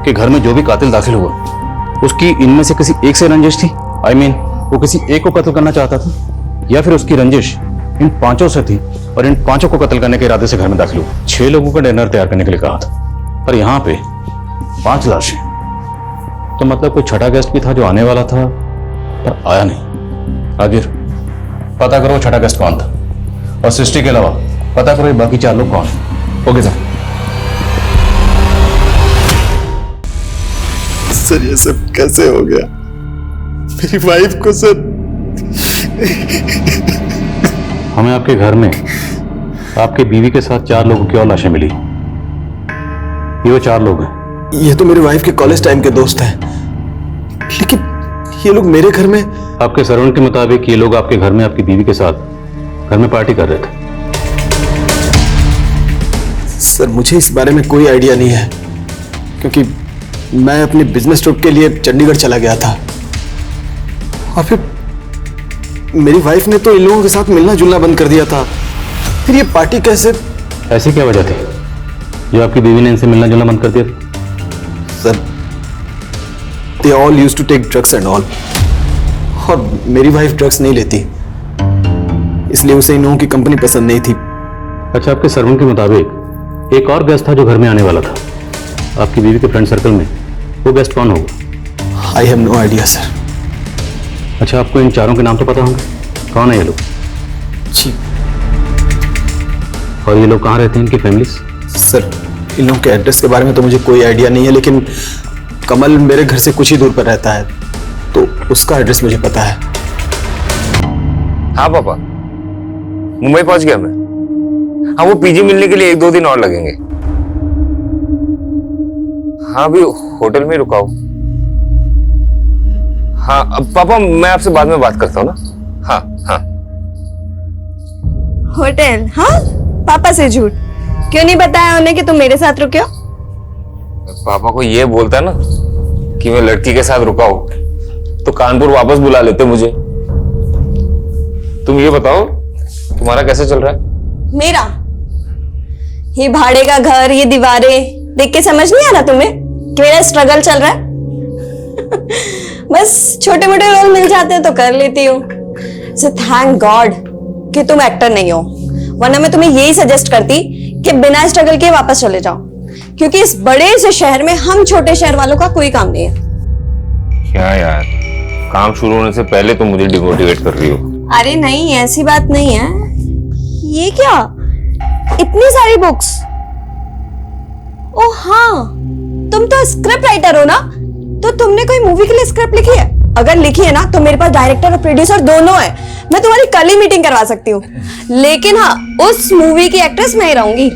Speaker 1: कि घर में जो भी कातिल दाखिल हुआ उसकी इनमें से किसी एक से रंजिश थी? I mean, वो किसी एक को कत्ल करना चाहता था, या फिर उसकी रंजिश इन 5 से थी और इन 5 को कत्ल करने के इरादे से घर में दाखिल हुआ। 6 लोगों का डिनर तैयार करने के लिए कहा था, पर यहाँ पे 5 लाशें। तो मतलब कोई छठा गेस्ट भी था जो आने वाला था पर आया नहीं। राजवीर, पता करो छठा गेस्ट कौन था, और सृष्टि के अलावा पता करो ये बाकी 4 लोग कौन हैं। Okay sir.
Speaker 13: सर, ये सब कैसे हो गया? मेरी वाइफ को सर।
Speaker 1: हमें आपके घर में आपके बीवी के साथ 4 लोगों की और लाशें मिली। ये वो 4 लोग हैं।
Speaker 13: ये तो मेरी वाइफ के कॉलेज टाइम के दोस्त हैं, लेकिन ये लोग मेरे घर में।
Speaker 1: आपके सर्वन के मुताबिक ये लोग आपके घर में आपकी बीवी के साथ घर में पार्टी कर रहे थे।
Speaker 13: सर, मुझे इस बारे में कोई आइडिया नहीं है, क्योंकि मैं अपने बिजनेस ट्रिप के लिए चंडीगढ़ चला गया था। और फिर मेरी वाइफ ने तो इन लोगों के साथ मिलना जुलना बंद कर दिया था। फिर ये पार्टी कैसे?
Speaker 1: ऐसी क्या वजह थी जो आपकी बीवी ने इनसे मिलना जुलना बंद कर दिया?
Speaker 13: Sir, they all used to take drugs and all, और मेरी वाइफ ड्रग्स नहीं लेती, इसलिए उसे इन लोगों की कंपनी पसंद नहीं थी।
Speaker 1: अच्छा, आपके सर्वन के मुताबिक एक और गेस्ट था जो घर में आने वाला था आपकी बीवी के फ्रेंड सर्कल में, वो गेस्ट कौन होगा?
Speaker 13: I have no idea sir.
Speaker 1: अच्छा, आपको इन चारों के नाम तो पता होंगे, कौन है ये लोग?
Speaker 13: जी।
Speaker 1: और ये लोग कहाँ रहते हैं, इनकी फैमिलीज?
Speaker 13: सर, इन लोगों के एड्रेस के बारे में तो मुझे कोई आइडिया नहीं है, लेकिन कमल मेरे घर से कुछ ही दूर पर रहता है, तो उसका एड्रेस मुझे पता है।
Speaker 16: हाँ पापा, मुंबई पहुंच गया मैं। हाँ, वो पीजी मिलने के लिए 1-2 दिन और लगेंगे। हाँ, अभी होटल में रुका हूं। हाँ, अब पापा मैं आपसे बाद में बात करता हूँ ना। हाँ हाँ।
Speaker 4: होटल? हाँ, पापा से झूठ क्यों नहीं बताया उन्हें कि तुम मेरे साथ रुके हो?
Speaker 16: पापा को ये बोलता ना कि मैं लड़की के साथ रुका हूं तो कानपुर वापस बुला लेते मुझे। तुम ये बताओ, तुम्हारा कैसे चल रहा है?
Speaker 4: मेरा? ये भाड़े का घर, ये दीवारें देख के समझ नहीं आ रहा तुम्हें कि मेरा स्ट्रगल चल रहा है? बस छोटे मोटे रोल मिल जाते हैं तो कर लेती हूँ। सो थैंक गॉड कि तुम एक्टर नहीं हो, वरना मैं तुम्हें यही सजेस्ट करती कि बिना स्ट्रगल के वापस चले जाओ, क्योंकि इस बड़े से शहर में हम छोटे शहर वालों का कोई काम नहीं है।
Speaker 16: क्या यार, काम शुरू होने से पहले तुम मुझे डिमोटिवेट कर रही हो।
Speaker 4: अरे नहीं, ऐसी बात नहीं है। ये क्या, इतनी सारी बुक्स? ओह हाँ, तुम तो स्क्रिप्ट राइटर हो ना, तो तुमने कोई मूवी के लिए स्क्रिप्ट लिखी है? अगर लिखी है ना तो मेरे पास डायरेक्टर और प्रोड्यूसर दोनों है, मैं तुम्हारी कल ही मीटिंग करवा सकती हूँ। लेकिन हाँ, उस मूवी की एक्ट्रेस मैं ही रहूंगी।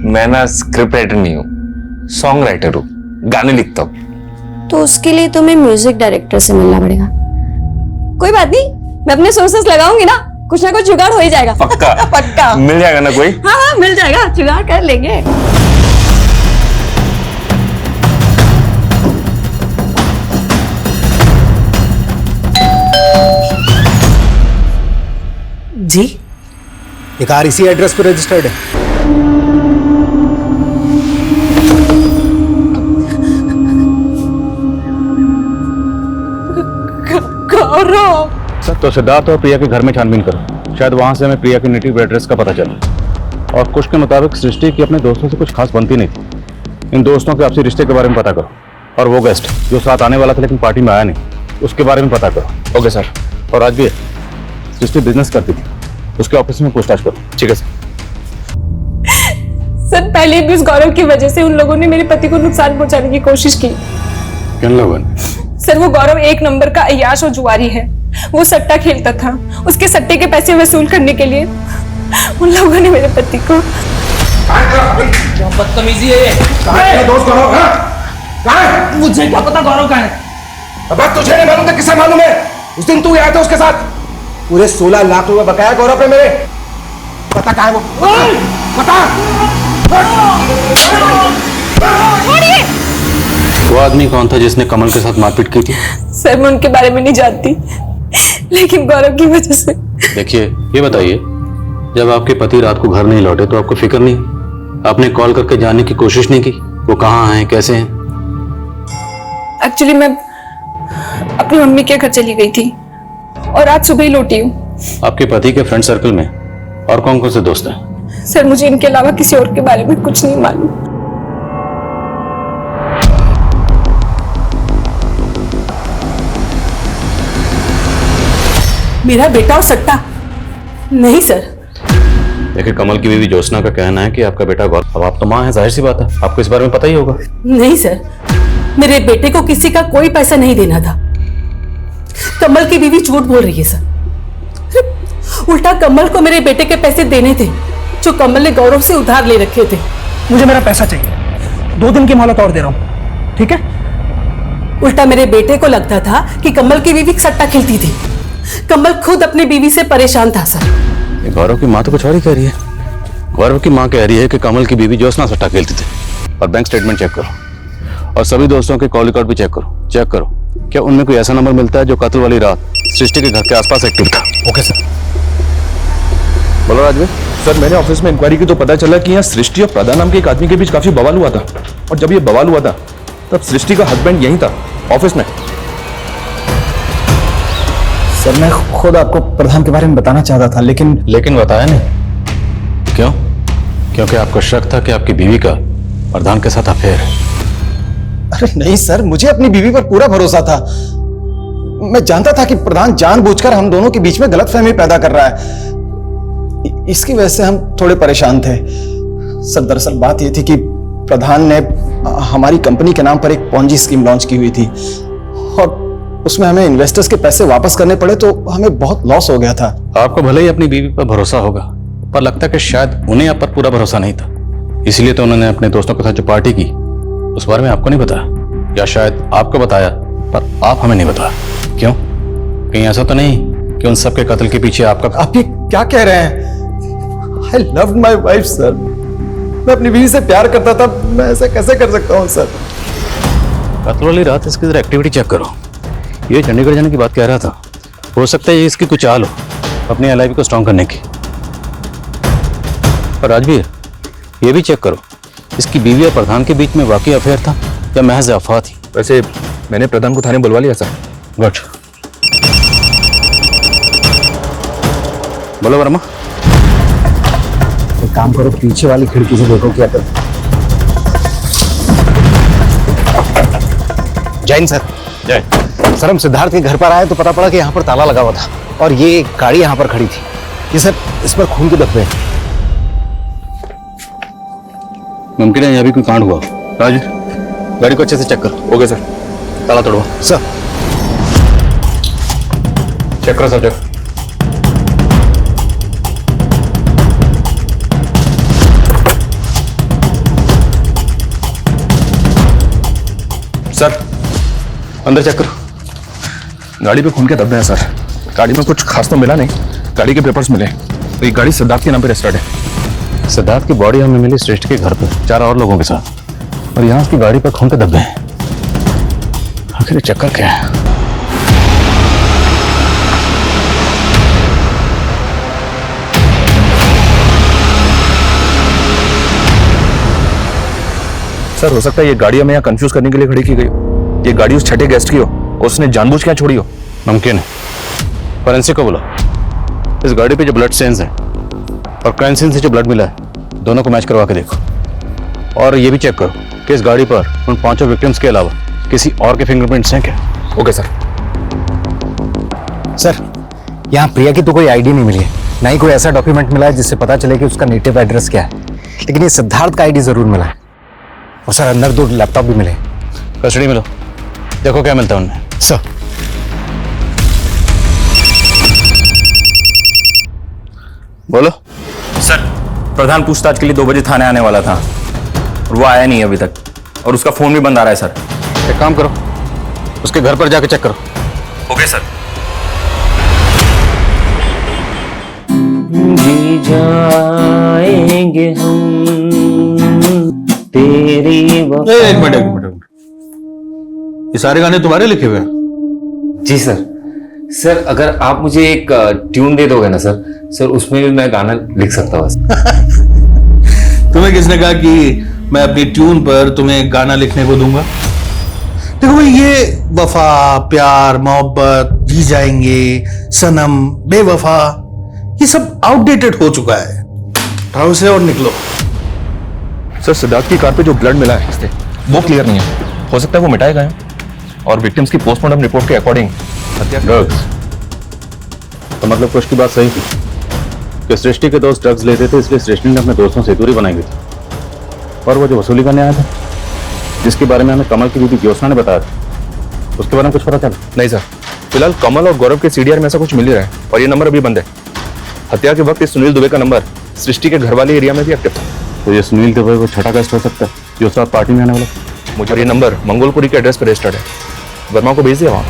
Speaker 16: मैं ना स्क्रिप्ट राइटर नहीं हूँ, सॉन्ग राइटर हूँ, गाने लिखता हूँ।
Speaker 4: तो उसके लिए तुम्हें म्यूजिक डायरेक्टर से मिलना पड़ेगा। कोई बात नहीं, मैं अपने सोर्सेस लगाऊंगी ना, कुछ ना कुछ जुगाड़ हो ही जाएगा।
Speaker 16: पक्का?
Speaker 4: पक्का
Speaker 16: मिल जाएगा ना कोई?
Speaker 4: हाँ हाँ, मिल जाएगा, जुगाड़ कर लेंगे।
Speaker 11: जी, ये कार इसी एड्रेस पर रजिस्टर्ड है?
Speaker 1: सर, तो सिद्धार्थ और प्रिया के घर में छानबीन करो, शायद वहां से हमें प्रिया के नेटिव एड्रेस का पता चले। और कुछ के मुताबिक सृष्टि की अपने दोस्तों से कुछ खास बनती नहीं थी। इन दोस्तों के आपसी रिश्ते के बारे में पता करो, और वो गेस्ट जो साथ आने वाला था लेकिन पार्टी में आया नहीं, उसके बारे में पता करो। Okay sir. और आज भी सृष्टि बिजनेस करती थी, उसके ऑफिस में पूछताछ करो। ठीक है सर।
Speaker 9: सर, पहले भी उस गौरव की वजह से उन लोगों ने मेरे पति को नुकसान पहुंचाने की कोशिश की।
Speaker 1: किन लोगों ने?
Speaker 9: सर, वो गौरव एक नंबर का अय्याश और जुआरी है। वो सट्टा खेलता था, उसके सट्टे के पैसे वसूल करने के लिए उन लोगों ने मेरे पति को।
Speaker 10: क्या बदतमीजी है ये?
Speaker 12: दोस्त गौरव कहाँ है?
Speaker 10: मुझे क्या पता गौरव कहाँ है?
Speaker 12: अब तुझे नहीं मालूम था, किसे मालूम है? उस दिन तू आया था उसके साथ, पूरे 16 लाख रुपए बकाया गौरव ने मेरे। पता कहाँ है वो? पता?
Speaker 1: वो आदमी कौन था जिसने कमल के साथ मारपीट की थी?
Speaker 9: सर, मैं उनके बारे में नहीं जानती, लेकिन गौरव की वजह से।
Speaker 1: देखिए, ये बताइए, जब आपके पति रात को घर नहीं लौटे तो आपको फिक्र नहीं? आपने कॉल करके जानने की कोशिश नहीं की वो कहाँ हैं, कैसे हैं?
Speaker 9: एक्चुअली मैं अपनी मम्मी के घर चली गई थी और आज सुबह ही लौटी हूँ।
Speaker 1: आपके पति के फ्रेंड सर्कल में और कौन कौन से दोस्त हैं?
Speaker 9: सर, मुझे इनके अलावा किसी और के बारे में कुछ नहीं मालूम।
Speaker 14: मेरा बेटा और सट्टा? नहीं सर।
Speaker 1: देखिए, कमल की बीवी ज्योत्सना का कहना है कि आपका बेटा गौरव, अब आप तो मां है, जाहिर सी बात है आपको इस बारे में पता ही होगा।
Speaker 14: नहीं सर, मेरे बेटे को किसी का कोई पैसा नहीं देना था। कमल की बीवी झूठ बोल रही है सर। उल्टा कमल को मेरे बेटे के पैसे देने थे जो कमल ने गौरव से उधार ले रखे थे।
Speaker 13: मुझे मेरा पैसा चाहिए, 2 दिन की मोहलत और दे रहा हूं, ठीक है?
Speaker 14: उल्टा मेरे बेटे को लगता था कि कमल की बीवी सट्टा खेलती थी। कमल खुद अपनी बीवी से परेशान था सर।
Speaker 1: गौरव की माँ तो कुछ और ही कह रही है। गौरव की माँ कह रही है कि कमल की बीवी ज्योत्सना सट्टा खेलती थी। और बैंक स्टेटमेंट चेक करो और सभी दोस्तों के कॉल रिकॉर्ड भी चेक करो। क्या उनमें कोई ऐसा नंबर मिलता है जो कत्ल वाली रात सृष्टि के घर के आसपास एक्टिव था?
Speaker 2: Okay sir. बोलो राजवीर। सर मैंने ऑफिस में इंक्वायरी की तो पता चला कि यहाँ सृष्टि और प्रधान नाम के एक आदमी के बीच काफी बवाल हुआ था, और जब ये बवाल हुआ था तब सृष्टि का हस्बैंड यहीं था ऑफिस में।
Speaker 11: सर मैं खुद आपको प्रधान के बारे में बताना चाहता था, लेकिन
Speaker 1: बताया नहीं। क्यों? क्योंकि आपको शक था कि आपकी बीवी का प्रधान के साथ अफेयर है।
Speaker 11: अरे नहीं सर, मुझे अपनी बीवी पर पूरा भरोसा था। मैं जानता था कि प्रधान जानबूझकर हम दोनों के बीच में गलतफहमी पैदा कर रहा है। इसकी वजह से हम थोड़े परेशान थे। सर दरअसल बात यह थी कि प्रधान ने हमारी कंपनी के नाम पर एक पॉन्जी स्कीम लॉन्च की हुई थी, और उसमें हमें इन्वेस्टर्स के पैसे वापस करने पड़े तो हमें बहुत लॉस हो गया था।
Speaker 1: आपको भले ही अपनी बीवी पर भरोसा होगा, पर लगता है कि शायद उन्हें आप पर पूरा भरोसा नहीं था, इसलिए तो उन्होंने अपने दोस्तों के साथ जो पार्टी की उस बारे में आपको नहीं बताया, या शायद आपको बताया पर आप हमें नहीं बताया। क्यों? कहीं ऐसा तो नहीं कि उन सबके कत्ल के पीछे आपका?
Speaker 11: आप ये क्या कह रहे हैं? I loved my wife, sir. मैं अपनी बीवी से प्यार करता था, मैं ऐसा कैसे कर सकता हूँ सर?
Speaker 1: कत्ल वाली रात इसकी जरा एक्टिविटी चेक करो। ये चंडीगढ़ जाने की बात कह रहा था, हो सकता है ये इसकी कुछ चाल हो अपनी एलआईबी को स्ट्रॉन्ग करने की। और राजवीर ये भी चेक करो, इसकी बीवी और प्रधान के बीच में वाकई अफेयर था या महज अफवाह थी?
Speaker 2: वैसे मैंने प्रधान को थाने बुलवा लिया सर।
Speaker 1: गुड। बोलो वर्मा।
Speaker 11: एक काम करो, पीछे वाली खिड़की से देखो क्या कर। जैन सर।
Speaker 1: जय।
Speaker 11: सर हम सिद्धार्थ के घर पर आए तो पता पड़ा कि यहाँ पर ताला लगा हुआ था और ये गाड़ी यहाँ पर खड़ी थी। ये सर इस पर खून के धब्बे हैं।
Speaker 1: मुमकिन है यहाँ भी कोई कांड हुआ। राजू गाड़ी को अच्छे से चेक करो।
Speaker 2: Okay sir.
Speaker 1: ताला तोड़वा।
Speaker 11: सर
Speaker 1: चेक करो सर।
Speaker 2: सर
Speaker 1: अंदर चेक करो।
Speaker 2: गाड़ी पे खून के धब्बे हैं सर। गाड़ी में कुछ खास तो मिला नहीं, गाड़ी के पेपर्स मिले। तो ये गाड़ी सिद्धार्थ के नाम पे रजिस्टर्ड है।
Speaker 1: सिद्धार्थ की बॉडी हमें मिली सृष्टि के घर पे 4 और लोगों के साथ, और यहाँ उसकी गाड़ी पर खून के धब्बे हैं। आखिर चक्कर क्या है?
Speaker 2: सर हो सकता है ये गाड़ी हमें यहाँ कंफ्यूज करने के लिए खड़ी की गई हो। ये गाड़ी उस छठे गेस्ट की हो और उसने जानबूझ के यहाँ छोड़ी हो।
Speaker 1: मुमकिन है। फॉरेंसिक को बुलाओ। इस गाड़ी पे जो ब्लड स्टेन्स हैं और क्राइम सीन से जो ब्लड मिला है, दोनों को मैच करवा के देखो। और ये भी चेक करो कि इस गाड़ी पर उन 5 विक्टिम्स के अलावा किसी और के फिंगरप्रिंट्स हैं क्या?
Speaker 2: Okay sir.
Speaker 11: सर यहाँ प्रिया की तो कोई आईडी नहीं मिली है, ना ही कोई ऐसा डॉक्यूमेंट मिला है जिससे पता चले कि उसका नेटिव एड्रेस क्या है, लेकिन ये सिद्धार्थ का आईडी जरूर मिला है। और सर अंदर 2 लैपटॉप भी मिले।
Speaker 1: कस्टडी में लो, देखो क्या मिलता है उनमें।
Speaker 11: सर
Speaker 1: बोलो।
Speaker 7: सर प्रधान पूछताछ के लिए 2 बजे थाने आने वाला था और वो आया नहीं अभी तक, और उसका फोन भी बंद आ रहा है सर।
Speaker 1: एक काम करो, उसके घर पर जाके चेक करो।
Speaker 7: Okay sir.
Speaker 6: जी जाएंगे हम तेरी
Speaker 12: एक मिनट। ये सारे गाने तुम्हारे लिखे हुए हैं?
Speaker 16: जी सर। सर अगर आप मुझे एक ट्यून दे दोगे ना सर उसमें भी मैं गाना लिख सकता हूँ।
Speaker 12: तुम्हें किसने कहा कि मैं अपनी ट्यून पर तुम्हें गाना लिखने को दूंगा? देखो भाई, ये वफा, प्यार, मोहब्बत, जी जाएंगे, सनम, बेवफा, ये सब आउटडेटेड हो चुका है। उठाओ से और निकलो।
Speaker 2: सर सिद्धार्थ की कार पे जो ब्लड मिला है वो क्लियर नहीं है। हो सकता है वो मिटाए गए हैं, और विक्टिम्स की पोस्टमार्टम रिपोर्ट के अकॉर्डिंग
Speaker 1: ड्रग्स। तो मतलब कुछ की बात सही थी कि सृष्टि के दोस्त ड्रग्स लेते थे, इसलिए सृष्टि ने अपने दोस्तों से दूरी बनाई हुई थी। और वो जो वसूली करने आया था, जिसके बारे में हमें कमल की बीवी ज्योत्सना ने बताया था, उसके बारे में कुछ पता चला?
Speaker 2: नहीं सर, फिलहाल कमल और गौरव के सीडीआर में ऐसा कुछ मिल ही रहा है, और ये नंबर अभी बंद है। हत्या के वक्त इस सुनील दुबे का नंबर सृष्टि के घर वाले एरिया में भी एक्टिव था।
Speaker 1: तो ये सुनील दुबे को छठा कैसे हो सकता है जो साथ पार्टी में आने वाला?
Speaker 2: मुझे ये नंबर मंगोलपुरी के एड्रेस पर रजिस्टर्ड है। वर्मा को भेज दिया वहां।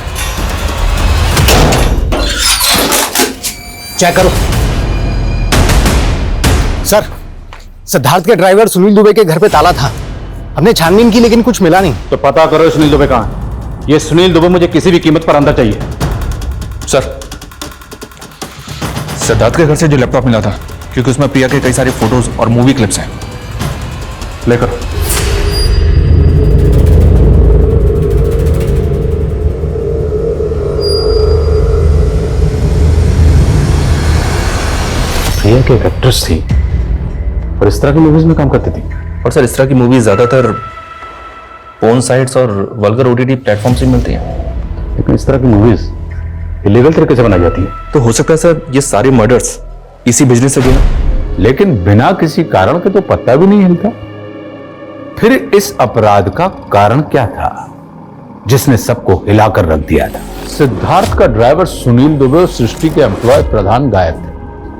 Speaker 11: चेक करो। सर सिद्धार्थ के ड्राइवर सुनील दुबे के घर पे ताला था। हमने छानबीन की लेकिन कुछ मिला नहीं।
Speaker 1: तो पता करो सुनील दुबे कहाँ है। ये सुनील दुबे मुझे किसी भी कीमत पर अंदर चाहिए।
Speaker 2: सर, सिद्धार्थ के घर से जो लैपटॉप मिला था, क्योंकि उसमें प्रिया के कई सारे फोटोज और मूवी क्लिप्स हैं, लेकर।
Speaker 1: प्रिया की एक एक्ट्रेस थी और इस तरह की मूवीज में काम करती थी।
Speaker 2: और सर, इस तरह की मूवीज ज्यादातर पोर्न साइट्स और वल्गर ओटीटी प्लेटफॉर्म से मिलती हैं।
Speaker 1: लेकिन इस तरह की मूवीज इलीगल तरीके से बनाई जाती है।
Speaker 2: तो हो सकता है सर ये सारे मर्डर्स इसी बिजनेस से जुड़े,
Speaker 1: लेकिन बिना किसी कारण के तो पता भी नहीं हिलता। फिर इस अपराध का कारण क्या था जिसने सबको हिलाकर रख दिया था? सिद्धार्थ का ड्राइवर सुनील दुबे और सृष्टि के एम्प्लॉय प्रधान गायब थे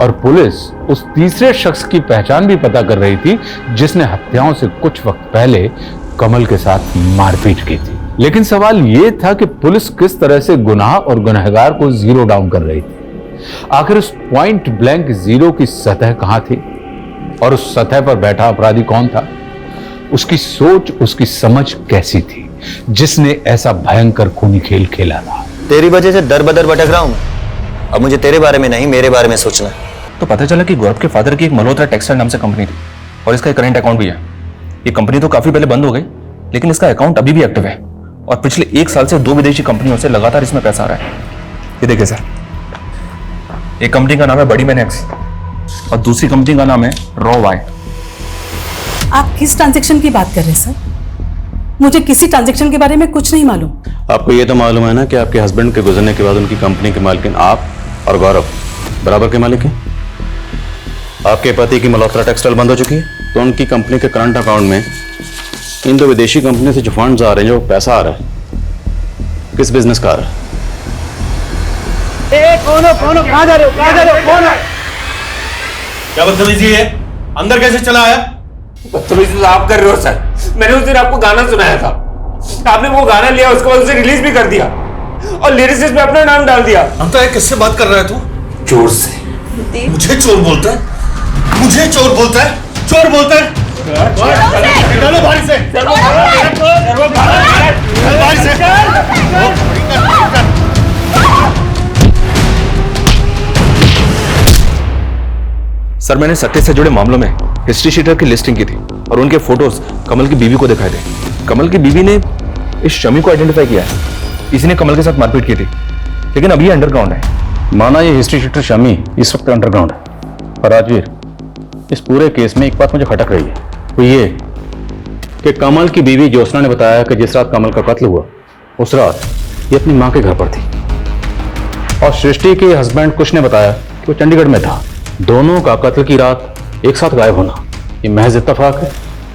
Speaker 1: और पुलिस उस तीसरे शख्स की पहचान भी पता कर रही थी जिसने हत्याओं से कुछ वक्त पहले कमल के साथ मारपीट की थी। लेकिन सवाल यह था कि पुलिस किस तरह से गुनाह और गुनहगार को जीरो डाउन कर रही थी। आखिर उस पॉइंट ब्लैंक जीरो की सतह कहां थी और उस सतह पर बैठा अपराधी कौन था? उसकी सोच, उसकी समझ कैसी थी जिसने ऐसा भयंकर खूनी खेल खेला था?
Speaker 15: तेरी वजह से दर बदर भटक रहा हूं मैं। अब मुझे तेरे बारे में नहीं, मेरे बारे में सोचना है।
Speaker 2: तो पता चला कि गौरव के फादर की एक मल्होत्रा टेक्सटाइल नाम से कंपनी थी और इसका एक करंट अकाउंट भी है। ये कंपनी तो काफी पहले बंद हो गई, लेकिन इसका अकाउंट अभी भी एक्टिव है और पिछले 1 साल से 2 विदेशी कंपनियों से लगातार इसमें पैसा आ रहा है। ये देखिए सर, एक कंपनी का नाम है बड़ी मैन एक्स और दूसरी कंपनी का नाम है रॉ वाई।
Speaker 14: आप किस ट्रांजैक्शन की बात कर रहे हैं सर? मुझे किसी ट्रांजैक्शन के बारे में कुछ नहीं मालूम।
Speaker 1: आपको ये तो मालूम है ना कि आपके हस्बैंड के गुजरने के बाद उनकी कंपनी के मालिक आप और गौरव बराबर के मालिक हैं। आपके पति की मल्होत्रा टेक्सटाइल बंद हो चुकी है, तो उनकी कंपनी के करंट अकाउंट में इन 2 विदेशी कंपनी से जो फंड्स आ रहे हैं, जो पैसा आ रहा है, किस बिजनेस का आ रहा है?
Speaker 5: कौन कहाँ जा रहे हो? कौन है?
Speaker 12: क्या बदतमीजी है? अंदर कैसे चला आया?
Speaker 16: बदतमीजी तो आप कर रहे हो सर। मैंने उस दिन आपको गाना सुनाया था, आपने वो गाना लिया, उसके बाद उसे रिलीज भी कर दिया और लिरिसिस्ट में अपना नाम डाल दिया।
Speaker 12: अंता है, किससे बात कर रहा है तू?
Speaker 16: चोर से।
Speaker 12: मुझे चोर बोलता है? मुझे चोर बोलता है? चोर बोलता है? चलो बाहर से। बाहर से।
Speaker 2: सर, मैंने सत्य से जुड़े मामलों में हिस्ट्री शीटर की लिस्टिंग की थी और उनके फोटोज कमल की बीवी को दिखाए थे। कमल की बीवी ने इस शमी को आइडेंटिफाई किया है, इसी ने कमल के साथ मारपीट की थी, लेकिन अभी अंडरग्राउंड है।
Speaker 1: माना ये हिस्ट्री शीटर शमी इस वक्त अंडरग्राउंड है, और राजवीर, इस पूरे केस में एक बात मुझे खटक रही है, वो ये कि कमल की बीवी ज्योत्सना ने बताया कि जिस रात कमल का कत्ल हुआ उस रात ये अपनी मां के घर पर थी, और सृष्टि के हस्बैंड कुश ने बताया कि वो चंडीगढ़ में था। दोनों का कत्ल की रात एक साथ गायब होना, ये महज इत्तेफाक है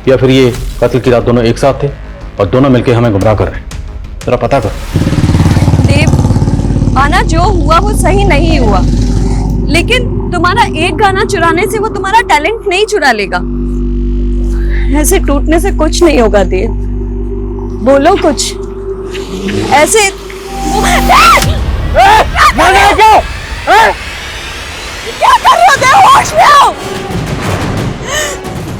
Speaker 1: या फिर ये कत्ल की रात दोनों एक साथ थे और दोनों मिलकर हमें गुमराह कर रहे हैं? जरा पता कर।
Speaker 4: देव, आना जो हुआ वो सही नहीं हुआ, लेकिन तुम्हारा एक गाना चुराने से वो तुम्हारा टैलेंट नहीं चुरा लेगा। ऐसे टूटने से कुछ नहीं होगा देव, बोलो कुछ ऐसे। क्या कर रहे हो देव? होश में आओ।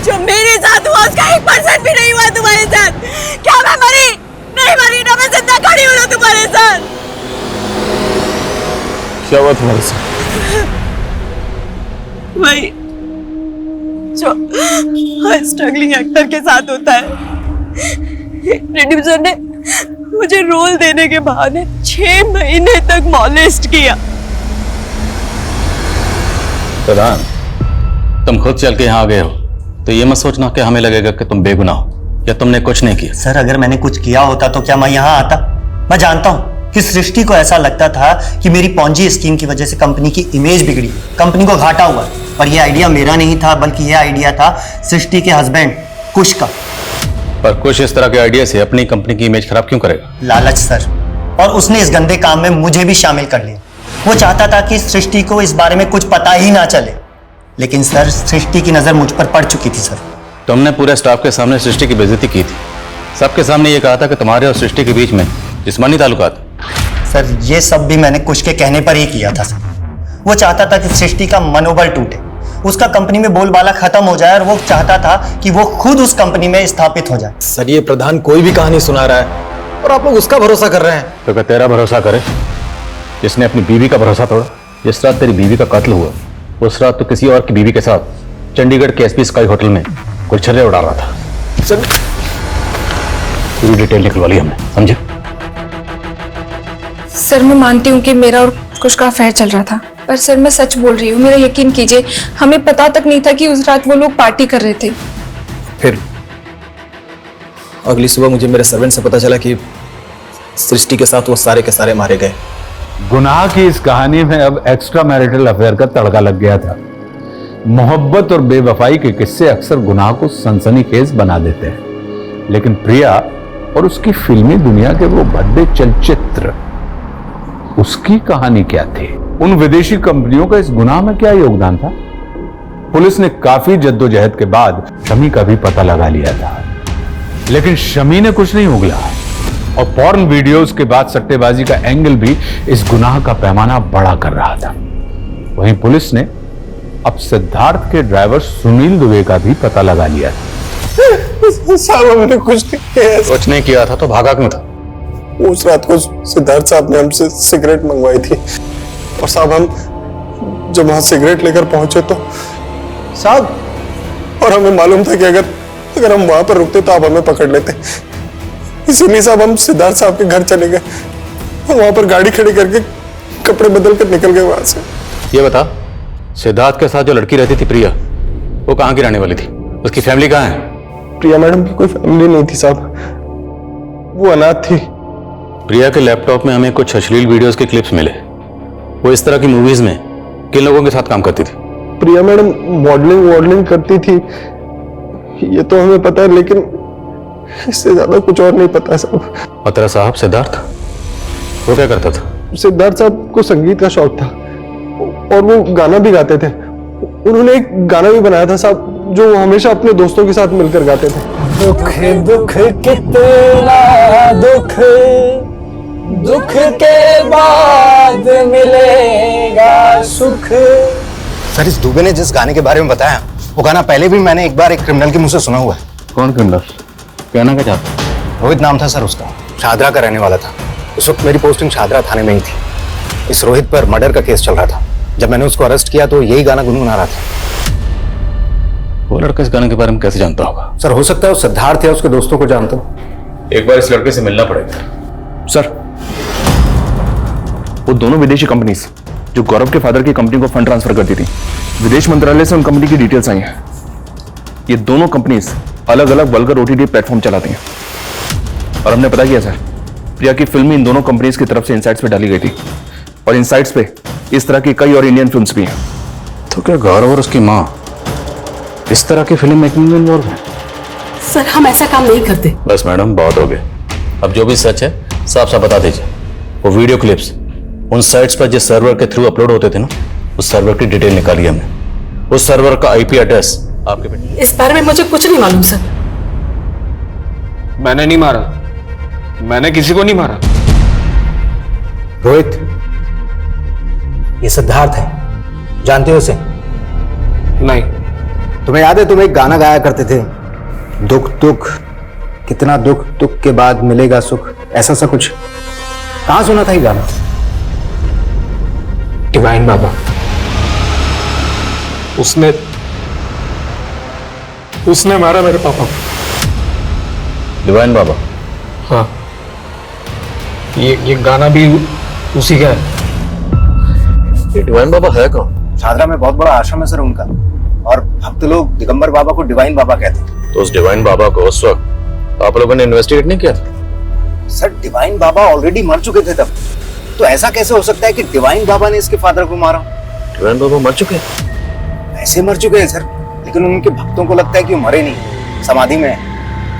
Speaker 4: जो मेरे साथ हुआ उसका 1% भी नहीं हुआ तुम्हारे साथ। क्या मैं मरी? नहीं मरी ना, मैं जिंदा खड़ी हूं ना तुम्हारे साथ।
Speaker 2: क्या हुआ तुम्हारे साथ?
Speaker 4: वही जो हर स्ट्रगलिंग एक्टर के साथ होता है। प्रोड्यूसर ने मुझे रोल देने के बहाने 6 महीने तक मॉलेस्ट किया।
Speaker 1: प्रधान, तुम खुद चल के यहाँ आ गए हो तो ये मत सोचना कि हमें लगेगा कि तुम बेगुनाह हो या तुमने कुछ नहीं किया।
Speaker 15: सर, अगर मैंने कुछ किया होता तो क्या मैं यहाँ आता? मैं जानता हूँ कि सृष्टि को ऐसा लगता था कि मेरी पॉन्जी स्कीम की वजह से कंपनी की इमेज बिगड़ी, कंपनी को घाटा हुआ, और ये आइडिया मेरा नहीं था, बल्कि ये आइडिया था सृष्टि के हस्बैंड कुश का।
Speaker 1: पर कुछ इस तरह के आइडिया से अपनी कंपनी की इमेज खराब क्यों करेगा?
Speaker 15: लालच सर, और उसने इस गंदे काम में मुझे भी शामिल कर लिया। वो चाहता था कि सृष्टि को इस बारे में कुछ पता ही ना चले, लेकिन सर सृष्टि की नजर मुझ पर पड़ चुकी थी। सर,
Speaker 1: तुमने पूरे स्टाफ के सामने सृष्टि की बेइज्जती की थी, सबके सामने ये कहा था कि तुम्हारे और सृष्टि के बीच में जिस्मानी ताल्लुकात।
Speaker 15: सर, ये सब भी मैंने कुश के कहने पर ही किया था सर। वो चाहता था कि सृष्टि का मनोबल टूटे, उसका कंपनी में बोलबाला खत्म हो जाए, और वो चाहता था कि वो खुद उस कंपनी में स्थापित हो जाए।
Speaker 13: सर, ये प्रधान कोई भी कहानी सुना रहा है। और आप लोग उसका भरोसा कर रहे हैं।
Speaker 1: तो क्या तेरा भरोसा करे जिसने अपनी बीवी का भरोसा तोड़ा? जिस रात तेरी बीवी का कत्ल हुआ उस रात तो किसी और की बीवी के साथ चंडीगढ़ के एसपी स्काई होटल में गुलछर्रे उड़ा रहा था।
Speaker 13: सर
Speaker 1: पूरी डिटेल निकलवा ली हमने, समझे?
Speaker 8: सर मैं मानती हूँ कि मेरा और कुछ का अफेयर चल रहा था, पर सर मैं सच बोल रही हूँ, मेरा यकीन कीजिए, हमें पता तक नहीं था कि उस रात वो लोग पार्टी कर रहे थे।
Speaker 13: फिर अगली सुबह मुझे मेरे सर्वेंट से पता चला कि सृष्टि के साथ वो सारे के सारे मारे गए।
Speaker 1: गुनाह की इस कहानी में अब एक्स्ट्रा मैरिटल अफेयर का तड़का लग गया था। मोहब्बत और बेवफाई के किस्से अक्सर गुनाह को सनसनीखेज बना देते हैं, लेकिन प्रिया और उसकी फिल्मी दुनिया के वो भद्दे चलचित्र, उसकी कहानी क्या थी? उन विदेशी कंपनियों का इस गुनाह में क्या योगदान था? पुलिस ने काफी जद्दोजहद के बाद शमी का भी पता लगा लिया था, लेकिन शमी ने कुछ नहीं उगला और पॉर्न वीडियोस के बाद सट्टेबाजी का एंगल भी इस गुनाह का पैमाना बड़ा कर रहा था। वहीं पुलिस ने अब सिद्धार्थ के ड्राइवर सुनील दुबे का भी पता लगा लिया था।
Speaker 13: साहब मैंने कुछ नहीं किया था तो भागा क्यों था?
Speaker 17: उस रात को सिद्धार्थ साहब ने हमसे सिगरेट मंगवाई थी और साहब हम जब वहां सिगरेट लेकर पहुंचे तो साहब, और हमें मालूम था कि अगर हम वहां पर रुकते तो आप हमें पकड़ लेते, इसीलिए साहब हम सिद्धार्थ साहब के घर चले गए और वहां पर गाड़ी खड़ी करके कपड़े बदल कर निकल गए वहां से।
Speaker 1: ये बता, सिद्धार्थ के साथ जो लड़की रहती थी प्रिया, वो कहाँ की रहने वाली थी? उसकी फैमिली कहाँ है?
Speaker 17: प्रिया मैडम की कोई फैमिली नहीं थी साहब, वो अनाथ थी।
Speaker 1: प्रिया के लैपटॉप में हमें कुछ अश्लील वीडियोस के क्लिप्स मिले। वो इस तरह की मूवीज में किन लोगों के साथ काम करती थी?
Speaker 17: प्रिया मैडम मॉडलिंग करती थी, ये तो हमें पता है, लेकिन इससे ज्यादा कुछ और नहीं पता साहब।
Speaker 1: और तेरा साहब सिद्धार्थ, वो क्या करता था?
Speaker 17: सिद्धार्थ साहब को संगीत का शौक था और वो गाना भी गाते थे। उन्होंने एक गाना भी बनाया था साहब, जो वो हमेशा अपने दोस्तों के साथ मिलकर गाते थे।
Speaker 15: दुख दुख कितना दुख, दुख के बाद मिलेगा सुख।
Speaker 13: सर इस दुबे ने जिस गाने के बारे में बताया वो गाना पहले भी मैंने एक बार एक क्रिमिनल के मुंह से सुना हुआ है।
Speaker 1: कौन क्रिमिनल? कहना क्या चाहता?
Speaker 13: रोहित नाम था सर उसका, शादरा का रहने वाला था। उस वक्त मेरी पोस्टिंग शादरा थाने में ही थी। इस रोहित पर मर्डर का केस चल रहा था। जब मैंने उसको अरेस्ट किया तो यही गाना गुनगुना रहा था।
Speaker 1: वो लड़का इस गाने के बारे में कैसे जानता होगा?
Speaker 13: सर हो सकता है वो सिद्धार्थ या उसके दोस्तों को जानता हो।
Speaker 1: एक बार इस लड़के से मिलना पड़ेगा।
Speaker 2: सर, वो दोनों विदेशी कंपनीज जो गौरव के फादर की कंपनी को फंड ट्रांसफर करती थी, विदेश मंत्रालय से उन कंपनी की डिटेल्स आई हैं। ये दोनों कंपनीज अलग अलग वल्गर ओटीटी प्लेटफॉर्म चलाती हैं और हमने पता किया सर, प्रिया की फिल्म इन दोनों कंपनीज की तरफ से इनसाइट्स पे डाली गई थी और इनसाइट्स पे इस तरह की कई और इंडियन फिल्म्स भी हैं।
Speaker 1: तो क्या गौरव और उसकी माँ इस तरह की फिल्म मेकिंग में इन्वॉल्व है?
Speaker 14: सर हम ऐसा काम नहीं करते।
Speaker 1: बस मैडम, बहुत हो गए। अब जो भी सच है साफ साफ बता दीजिए। वो वीडियो क्लिप्स उन साइट्स पर जिस सर्वर के थ्रू अपलोड होते थे ना, उस सर्वर की डिटेल निकाली हमने। उस सर्वर का आईपी एड्रेस आपके बेटे।
Speaker 14: इस बारे में मुझे कुछ नहीं मालूम सर।
Speaker 2: मैंने नहीं मारा, मैंने किसी को नहीं मारा।
Speaker 13: रोहित, ये सिद्धार्थ है, जानते हो उसे?
Speaker 2: नहीं।
Speaker 13: तुम्हें याद है तुम एक गाना गाया करते थे, दुख दुख कितना दुख, दुख के बाद मिलेगा सुख, ऐसा सा कुछ? कहां सुना था ये गाना?
Speaker 2: डिवाइन बाबा। उसने मारा मेरे पापा।
Speaker 1: डिवाइन बाबा?
Speaker 2: हाँ, ये गाना भी उसी का है।
Speaker 1: ये डिवाइन बाबा है कौन?
Speaker 13: शादरा में बहुत बड़ा आश्रम है सर उनका, और भक्त लोग दिगंबर बाबा को डिवाइन बाबा कहते हैं।
Speaker 1: तो उस डिवाइन बाबा को उस वक्त आप लोगों ने इन्वेस्टिगेट नहीं किया था?
Speaker 13: सर डिवाइन बाबा ऑलरेडी मर चुके थे तब, तो ऐसा कैसे हो सकता है कि डिवाइन बाबा ने इसके फादर को मारा?
Speaker 1: डिवाइन बाबा मर चुके हैं?
Speaker 13: ऐसे मर चुके हैं सर, लेकिन उनके भक्तों को लगता है कि वो मरे नहीं, समाधि में है,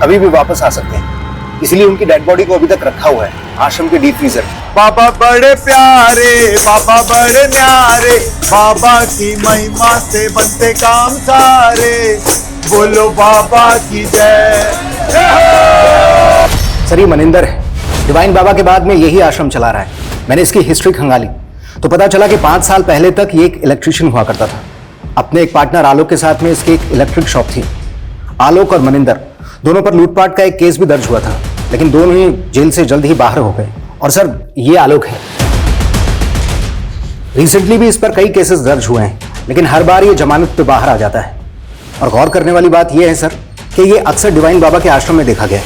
Speaker 13: कभी भी वापस आ सकते हैं, इसलिए उनकी डेड बॉडी को अभी तक रखा हुआ है आश्रम के डीप फ्रीजर।
Speaker 18: बाबा बड़े प्यारे, बाबा बड़े न्यारे, बाबा की महिमा से बनते काम सारे, बोलो बाबा की जय।
Speaker 13: सर ये मनिंदर है, डिवाइन बाबा के बाद में यही आश्रम चला रहा है। मैंने इसकी हिस्ट्री खंगाली तो पता चला कि 5 साल पहले तक ये एक इलेक्ट्रिशियन हुआ करता था। अपने एक पार्टनर आलोक के साथ में इसकी एक इलेक्ट्रिक शॉप थी। आलोक और मनिंदर दोनों पर लूटपाट का एक केस भी दर्ज हुआ था,
Speaker 19: लेकिन दोनों ही जेल से जल्द ही बाहर हो गए। और सर, ये आलोक है। रिसेंटली भी इस पर कई केसेस दर्ज हुए हैं, लेकिन हर बार ये जमानत पे बाहर आ जाता है। और गौर करने वाली बात यह है सर कि ये अक्सर डिवाइन बाबा के आश्रम में देखा गया है।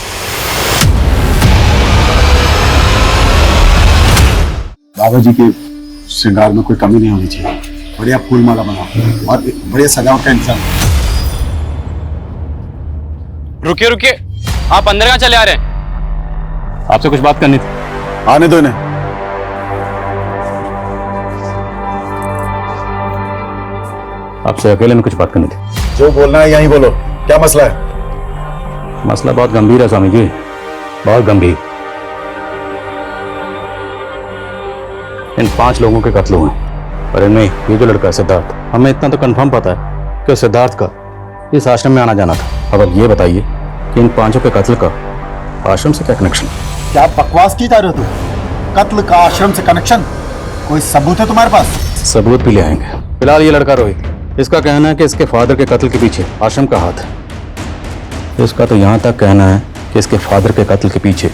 Speaker 11: बाबा जी के श्रृंगार में कोई कमी नहीं होनी चाहिए। बढ़िया फूल माला बनाओ और बढ़िया सजावट का इंतजाम।
Speaker 5: रुकिए रुकिए, आप अंदर कहाँ चले आ रहे हैं?
Speaker 1: आपसे कुछ बात करनी थी।
Speaker 11: आने दो इन्हें।
Speaker 1: आपसे अकेले में कुछ बात करनी थी।
Speaker 11: जो बोलना है यहीं बोलो। क्या मसला है?
Speaker 1: मसला बहुत गंभीर है स्वामी जी, बहुत गंभीर। इन 5 लोगों के कत्ल हुए और इनमें ये जो लड़का है सिद्धार्थ, हमें इतना तो कंफर्म पता है कि सिद्धार्थ का इस आश्रम में आना जाना था। अब आप ये बताइए कि इन 5 के कत्ल का आश्रम से क्या कनेक्शन?
Speaker 11: क्या बकवास की जा रहे हो तुम? कत्ल का आश्रम से कनेक्शन? कोई सबूत है तुम्हारे पास?
Speaker 1: सबूत भी ले आएंगे। फिलहाल ये लड़का रोहित, इसका कहना है कि इसके फादर के कत्ल के पीछे आश्रम का हाथ है। इसका तो यहाँ तक कहना है कि इसके फादर के कत्ल के पीछे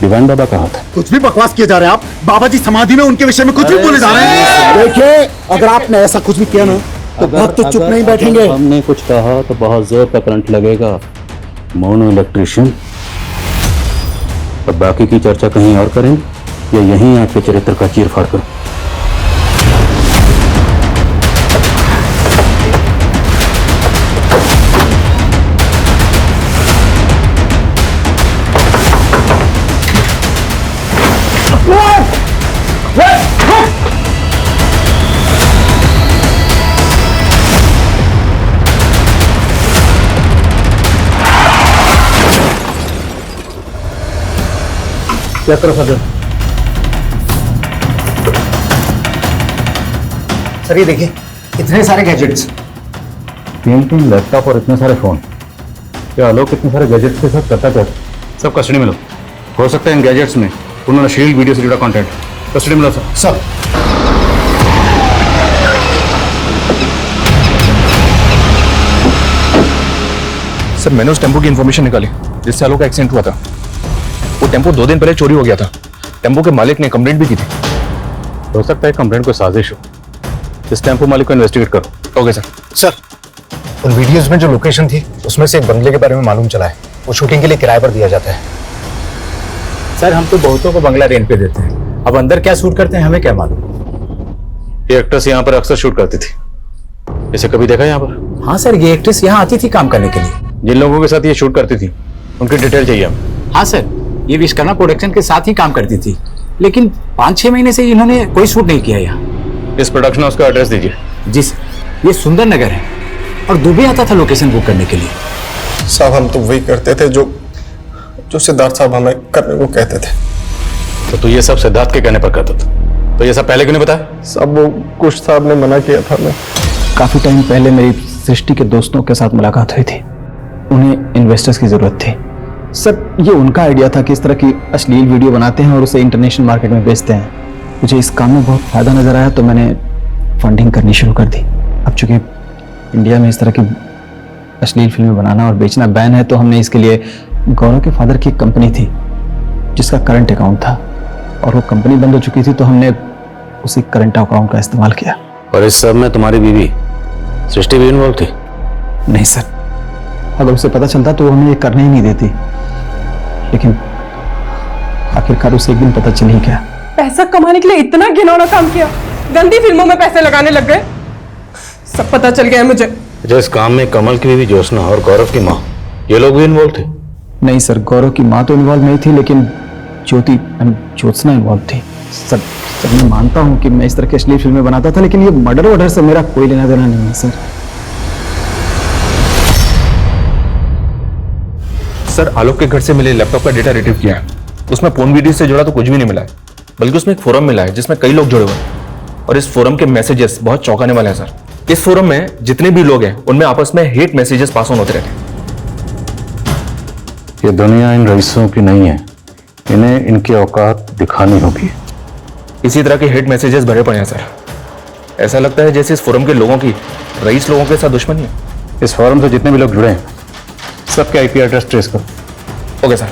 Speaker 1: डिवाइन बाबा का हाथ है।
Speaker 11: कुछ भी बकवास किए जा रहे हैं आप। बाबा जी समाधि में उनके विषय में कुछ भी बोले जा रहे हैं। देखिए, अगर आपने ऐसा कुछ भी किया ना तो भक्त चुप नहीं बैठेंगे।
Speaker 1: हमने कुछ कहा तो बहुत जोर का करंट लगेगा। Mono electrician. और बाकी की चर्चा कहीं और करेंगे या यहीं आपके चरित्र का चीरफाड़ करें?
Speaker 11: क्या करो सर?
Speaker 19: सर ये देखिए, इतने सारे गैजेट्स,
Speaker 1: 3 लैपटॉप और इतने सारे फोन। क्या आलोक इतने सारे गैजेट्स के साथ करता क्या? सब कस्टडी में लो। हो सकता है इन गैजेट्स में उन्होंने शील्ड वीडियो से जुड़ा कंटेंट। कस्टडी में लो सर।
Speaker 2: सर मैंने उस टेम्पो की इन्फॉर्मेशन निकाली जिससे आलोक का एक्सीडेंट हुआ था। वो टेम्पो 2 दिन पहले चोरी हो गया था। टेम्पो के मालिक ने कंप्लेंट भी की थी।
Speaker 1: हो सकता है कंप्लेंट कोई साजिश हो। इस टेम्पो मालिक को इन्वेस्टिगेट करो।
Speaker 2: Okay sir.
Speaker 19: सर, उन वीडियोस में जो लोकेशन थी उसमें से एक बंगले के बारे में मालूम चला है। वो शूटिंग के लिए किराए पर दिया जाता है।
Speaker 1: सर, हम तो बहुतों को बंगला रेंट पे देते हैं। अब अंदर क्या शूट करते हैं हमें क्या मालूम। ये एक्ट्रेस यहाँ पर अक्सर शूट करती थी। इसे कभी देखा यहाँ पर?
Speaker 19: हाँ सर, ये एक्ट्रेस यहाँ आती थी काम करने के लिए।
Speaker 1: जिन लोगों के साथ ये शूट करती थी उनकी डिटेल चाहिए हमें।
Speaker 19: हाँ सर, ये विश्वकर्मा प्रोडक्शन के साथ ही काम करती थी, लेकिन 5-6 महीने से इन्होंने कोई शूट नहीं किया यहाँ।
Speaker 1: इस प्रोडक्शन हाउस का एड्रेस दीजिए।
Speaker 19: जी सर, ये सुंदर नगर है और दुबे आता था लोकेशन बुक करने के लिए।
Speaker 17: साहब, हम तो वही करते थे जो सिद्धार्थ साहब हमें करने को कहते थे।
Speaker 1: तो तू ये सब सिद्धार्थ के कहने पर करता था, तो ये सब पहले क्यों नहीं बताया?
Speaker 17: साहब, वो कुछ साहब ने मना किया था। मैं
Speaker 6: काफी टाइम पहले मेरी सृष्टि के दोस्तों के साथ मुलाकात हुई थी। उन्हें इन्वेस्टर्स की जरूरत थी। सर, ये उनका आइडिया था कि इस तरह की अश्लील वीडियो बनाते हैं और उसे इंटरनेशनल मार्केट में बेचते हैं। मुझे इस काम में बहुत फायदा नजर आया तो मैंने फंडिंग करनी शुरू कर दी। अब चूंकि इंडिया में इस तरह की अश्लील फिल्में बनाना और बेचना बैन है, तो हमने इसके लिए गौरव के फादर की एक कंपनी थी जिसका करंट अकाउंट था, और वो कंपनी बंद हो चुकी थी तो हमने उसी करंट अकाउंट का इस्तेमाल किया।
Speaker 1: और इस सब में तुम्हारी बीवी सृष्टि भी इन्वॉल्व थी?
Speaker 6: नहीं सर, अगर उसे पता चलता तो वो हमें ये करने ही नहीं देती, लेकिन आखिरकार उसे एक दिन पता चल ही गया।
Speaker 3: पैसा कमाने के लिए इतना घिनौना काम किया, गंदी फिल्मों में पैसे लगाने लग गए। सब पता चल गया है मुझे।
Speaker 1: जो इस काम में कमल की बीवी ज्योत्सना और गौरव की माँ, ये लोग भी इन्वॉल्व थे?
Speaker 6: नहीं सर, गौरव की माँ तो इन्वॉल्व नहीं थी, लेकिन ज्योत्सना इन्वॉल्व थी। सर, मैं मानता हूँ कि मैं इस तरह की अश्लील फिल्में बनाता था, लेकिन ये मर्डर वर्डर से मेरा कोई लेना देना नहीं है सर।
Speaker 2: सर, आलोक के घर से मिले लैपटॉप का डेटा रिट्रीव किया है। उसमें फोन वीडियो से जुड़ा तो कुछ भी नहीं मिला है, बल्कि उसमें एक फोरम मिला है जिसमें कई लोग जुड़े हुए हैं, और इस फोरम के मैसेजेस बहुत चौंकाने वाले हैं सर। इस फोरम में जितने भी लोग हैं उनमें आपस में हेट मैसेजेस पास ऑन होते रहते हैं।
Speaker 1: ये दुनिया इन रईसों की नहीं है, इन्हें इनकी औकात दिखानी होगी।
Speaker 2: इसी तरह के हेट मैसेजेस भरे पड़े हैं सर। ऐसा लगता है जैसे इस फोरम के लोगों की रईस लोगों के साथ दुश्मनी है।
Speaker 1: इस फोरम से जितने भी लोग जुड़े हैं सबके आईपी एड्रेस ट्रेस करो।
Speaker 2: Okay sir.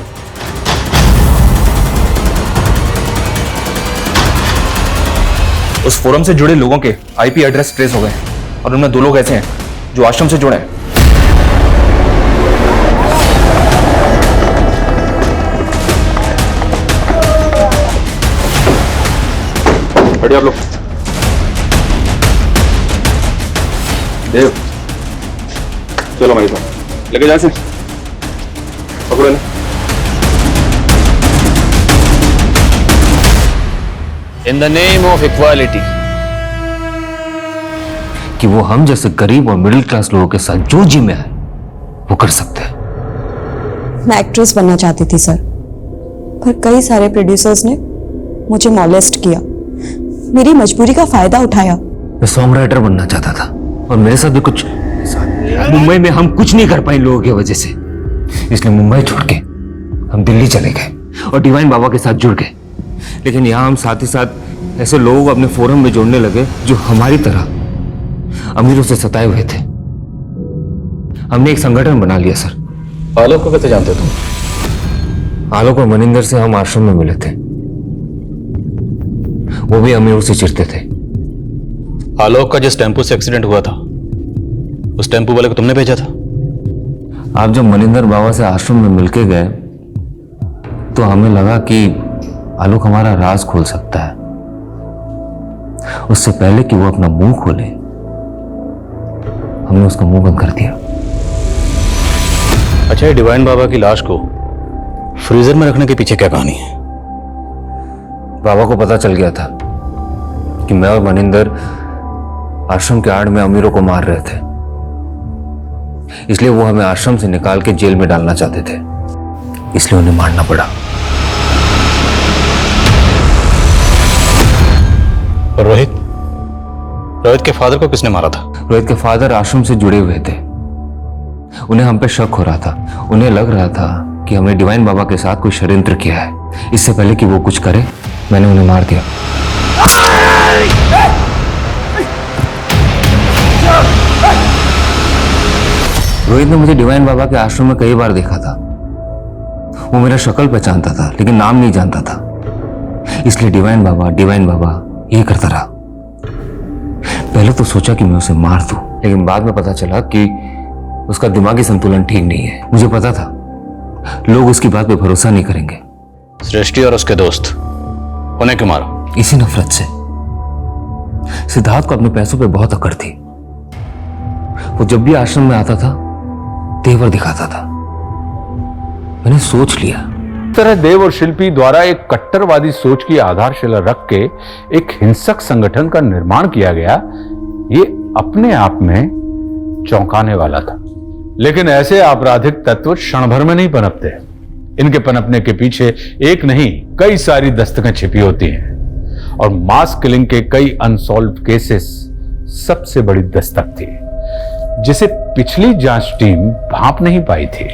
Speaker 2: उस फोरम से जुड़े लोगों के आईपी एड्रेस ट्रेस हो गए और उनमें 2 लोग ऐसे हैं जो आश्रम से जुड़े हैं। बढ़िया आप लोग। देव चलो हमारे साथ लेके जा से पकड़ो ना।
Speaker 10: In the name of equality,
Speaker 7: कि वो हम जैसे गरीब और मिडिल क्लास लोगों के साथ जो जी में है वो कर सकते हैं।
Speaker 4: मैं एक्ट्रेस बनना चाहती थी सर, पर कई सारे प्रोड्यूसर्स ने मुझे मॉलेस्ट किया, मेरी मजबूरी का फायदा उठाया।
Speaker 7: मैं सॉन्ग राइटर बनना चाहता था और मेरे साथ भी कुछ मुंबई में हम कुछ नहीं कर पाए लोगों की वजह से, इसलिए मुंबई छोड़ के हम दिल्ली चले गए और डिवाइन बाबा के साथ जुड़ गए। लेकिन यहाँ हम साथ ही साथ ऐसे लोगों को अपने फोरम में जोड़ने लगे जो हमारी तरह अमीरों से सताए हुए थे। हमने एक संगठन बना लिया सर।
Speaker 10: आलोक को कैसे जानते हो तुम?
Speaker 7: आलोक और मनिंदर से हम आश्रम में मिले थे, वो भी अमीरों से चिढ़ते थे।
Speaker 10: आलोक का जिस टेम्पो से एक्सीडेंट हुआ था उस टेम्पो वाले को तुमने भेजा था?
Speaker 7: आप जब मनिंदर बाबा से आश्रम में मिलके गए तो हमें लगा कि आलोक हमारा राज खोल सकता है। उससे पहले कि वो अपना मुंह खोले हमने उसका मुंह बंद कर दिया।
Speaker 10: अच्छा, ये डिवाइन बाबा की लाश को फ्रीजर में रखने के पीछे क्या कहानी है?
Speaker 7: बाबा को पता चल गया था कि मैं और मनिंदर आश्रम के आड़ में अमीरों को मार रहे थे, इसलिए वो हमें आश्रम से निकाल के जेल में डालना चाहते थे, इसलिए उन्हें मारना पड़ा।
Speaker 10: और रोहित के फादर को किसने मारा था?
Speaker 7: रोहित के फादर आश्रम से जुड़े हुए थे, उन्हें हम पे शक हो रहा था। उन्हें लग रहा था कि हमने डिवाइन बाबा के साथ कोई षड्यंत्र किया है। इससे पहले कि वो कुछ करे मैंने उन्हें मार दिया। रोहित ने मुझे डिवाइन बाबा के आश्रम में कई बार देखा था। वो मेरा शक्ल पहचानता था लेकिन नाम नहीं जानता था, इसलिए डिवाइन बाबा ये करता रहा। पहले तो सोचा कि मैं उसे मार दूं, लेकिन बाद में पता चला कि उसका दिमागी संतुलन ठीक नहीं है। मुझे पता था लोग उसकी बात पे भरोसा नहीं करेंगे।
Speaker 10: सृष्टि और उसके दोस्त उन्हें क्यों मारा?
Speaker 7: इसी नफरत से। सिद्धार्थ को अपने पैसों पे बहुत अकड़ थी। वो जब भी आश्रम में आता था तेवर दिखाता था। मैंने सोच लिया
Speaker 1: इस तरह देव और शिल्पी द्वारा एक कट्टरवादी सोच की आधारशिला रख के एक हिंसक संगठन का निर्माण किया गया, ये अपने आप में चौंकाने वाला था। लेकिन ऐसे आपराधिक तत्व क्षण भर में नहीं पनपते। इनके पनपने के पीछे एक नहीं कई सारी दस्तकें छिपी होती हैं और मास किलिंग के कई अनसॉल्व केसेस सबसे बड़ी दस्तक थी, जिसे पिछली जांच टीम भांप नहीं पाई थी।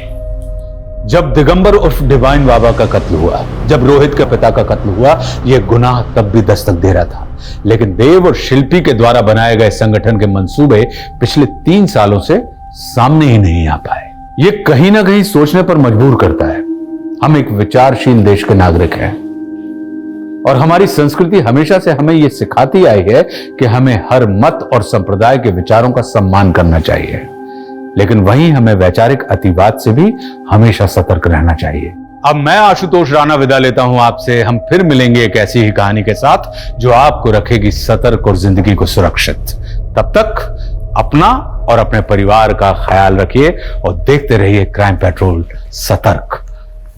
Speaker 1: जब दिगंबर उर्फ डिवाइन बाबा का कत्ल हुआ, जब रोहित के पिता का कत्ल हुआ, यह गुनाह तब भी दस्तक दे रहा था। लेकिन देव और शिल्पी के द्वारा बनाए गए संगठन के मंसूबे पिछले 3 सालों से सामने ही नहीं आ पाए। ये कहीं ना कहीं सोचने पर मजबूर करता है। हम एक विचारशील देश के नागरिक हैं और हमारी संस्कृति हमेशा से हमें यह सिखाती आई है कि हमें हर मत और संप्रदाय के विचारों का सम्मान करना चाहिए, लेकिन वहीं हमें वैचारिक अतिवाद से भी हमेशा सतर्क रहना चाहिए। अब मैं आशुतोष राणा विदा लेता हूं आपसे। हम फिर मिलेंगे एक ऐसी ही कहानी के साथ जो आपको रखेगी सतर्क और जिंदगी को सुरक्षित। तब तक अपना और अपने परिवार का ख्याल रखिए और देखते रहिए क्राइम पेट्रोल सतर्क।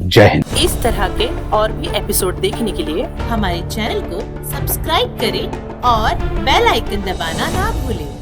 Speaker 1: जय हिंद।
Speaker 20: इस तरह के और भी एपिसोड देखने के लिए हमारे चैनल को सब्सक्राइब करें और बेल आइकन दबाना ना भूलें।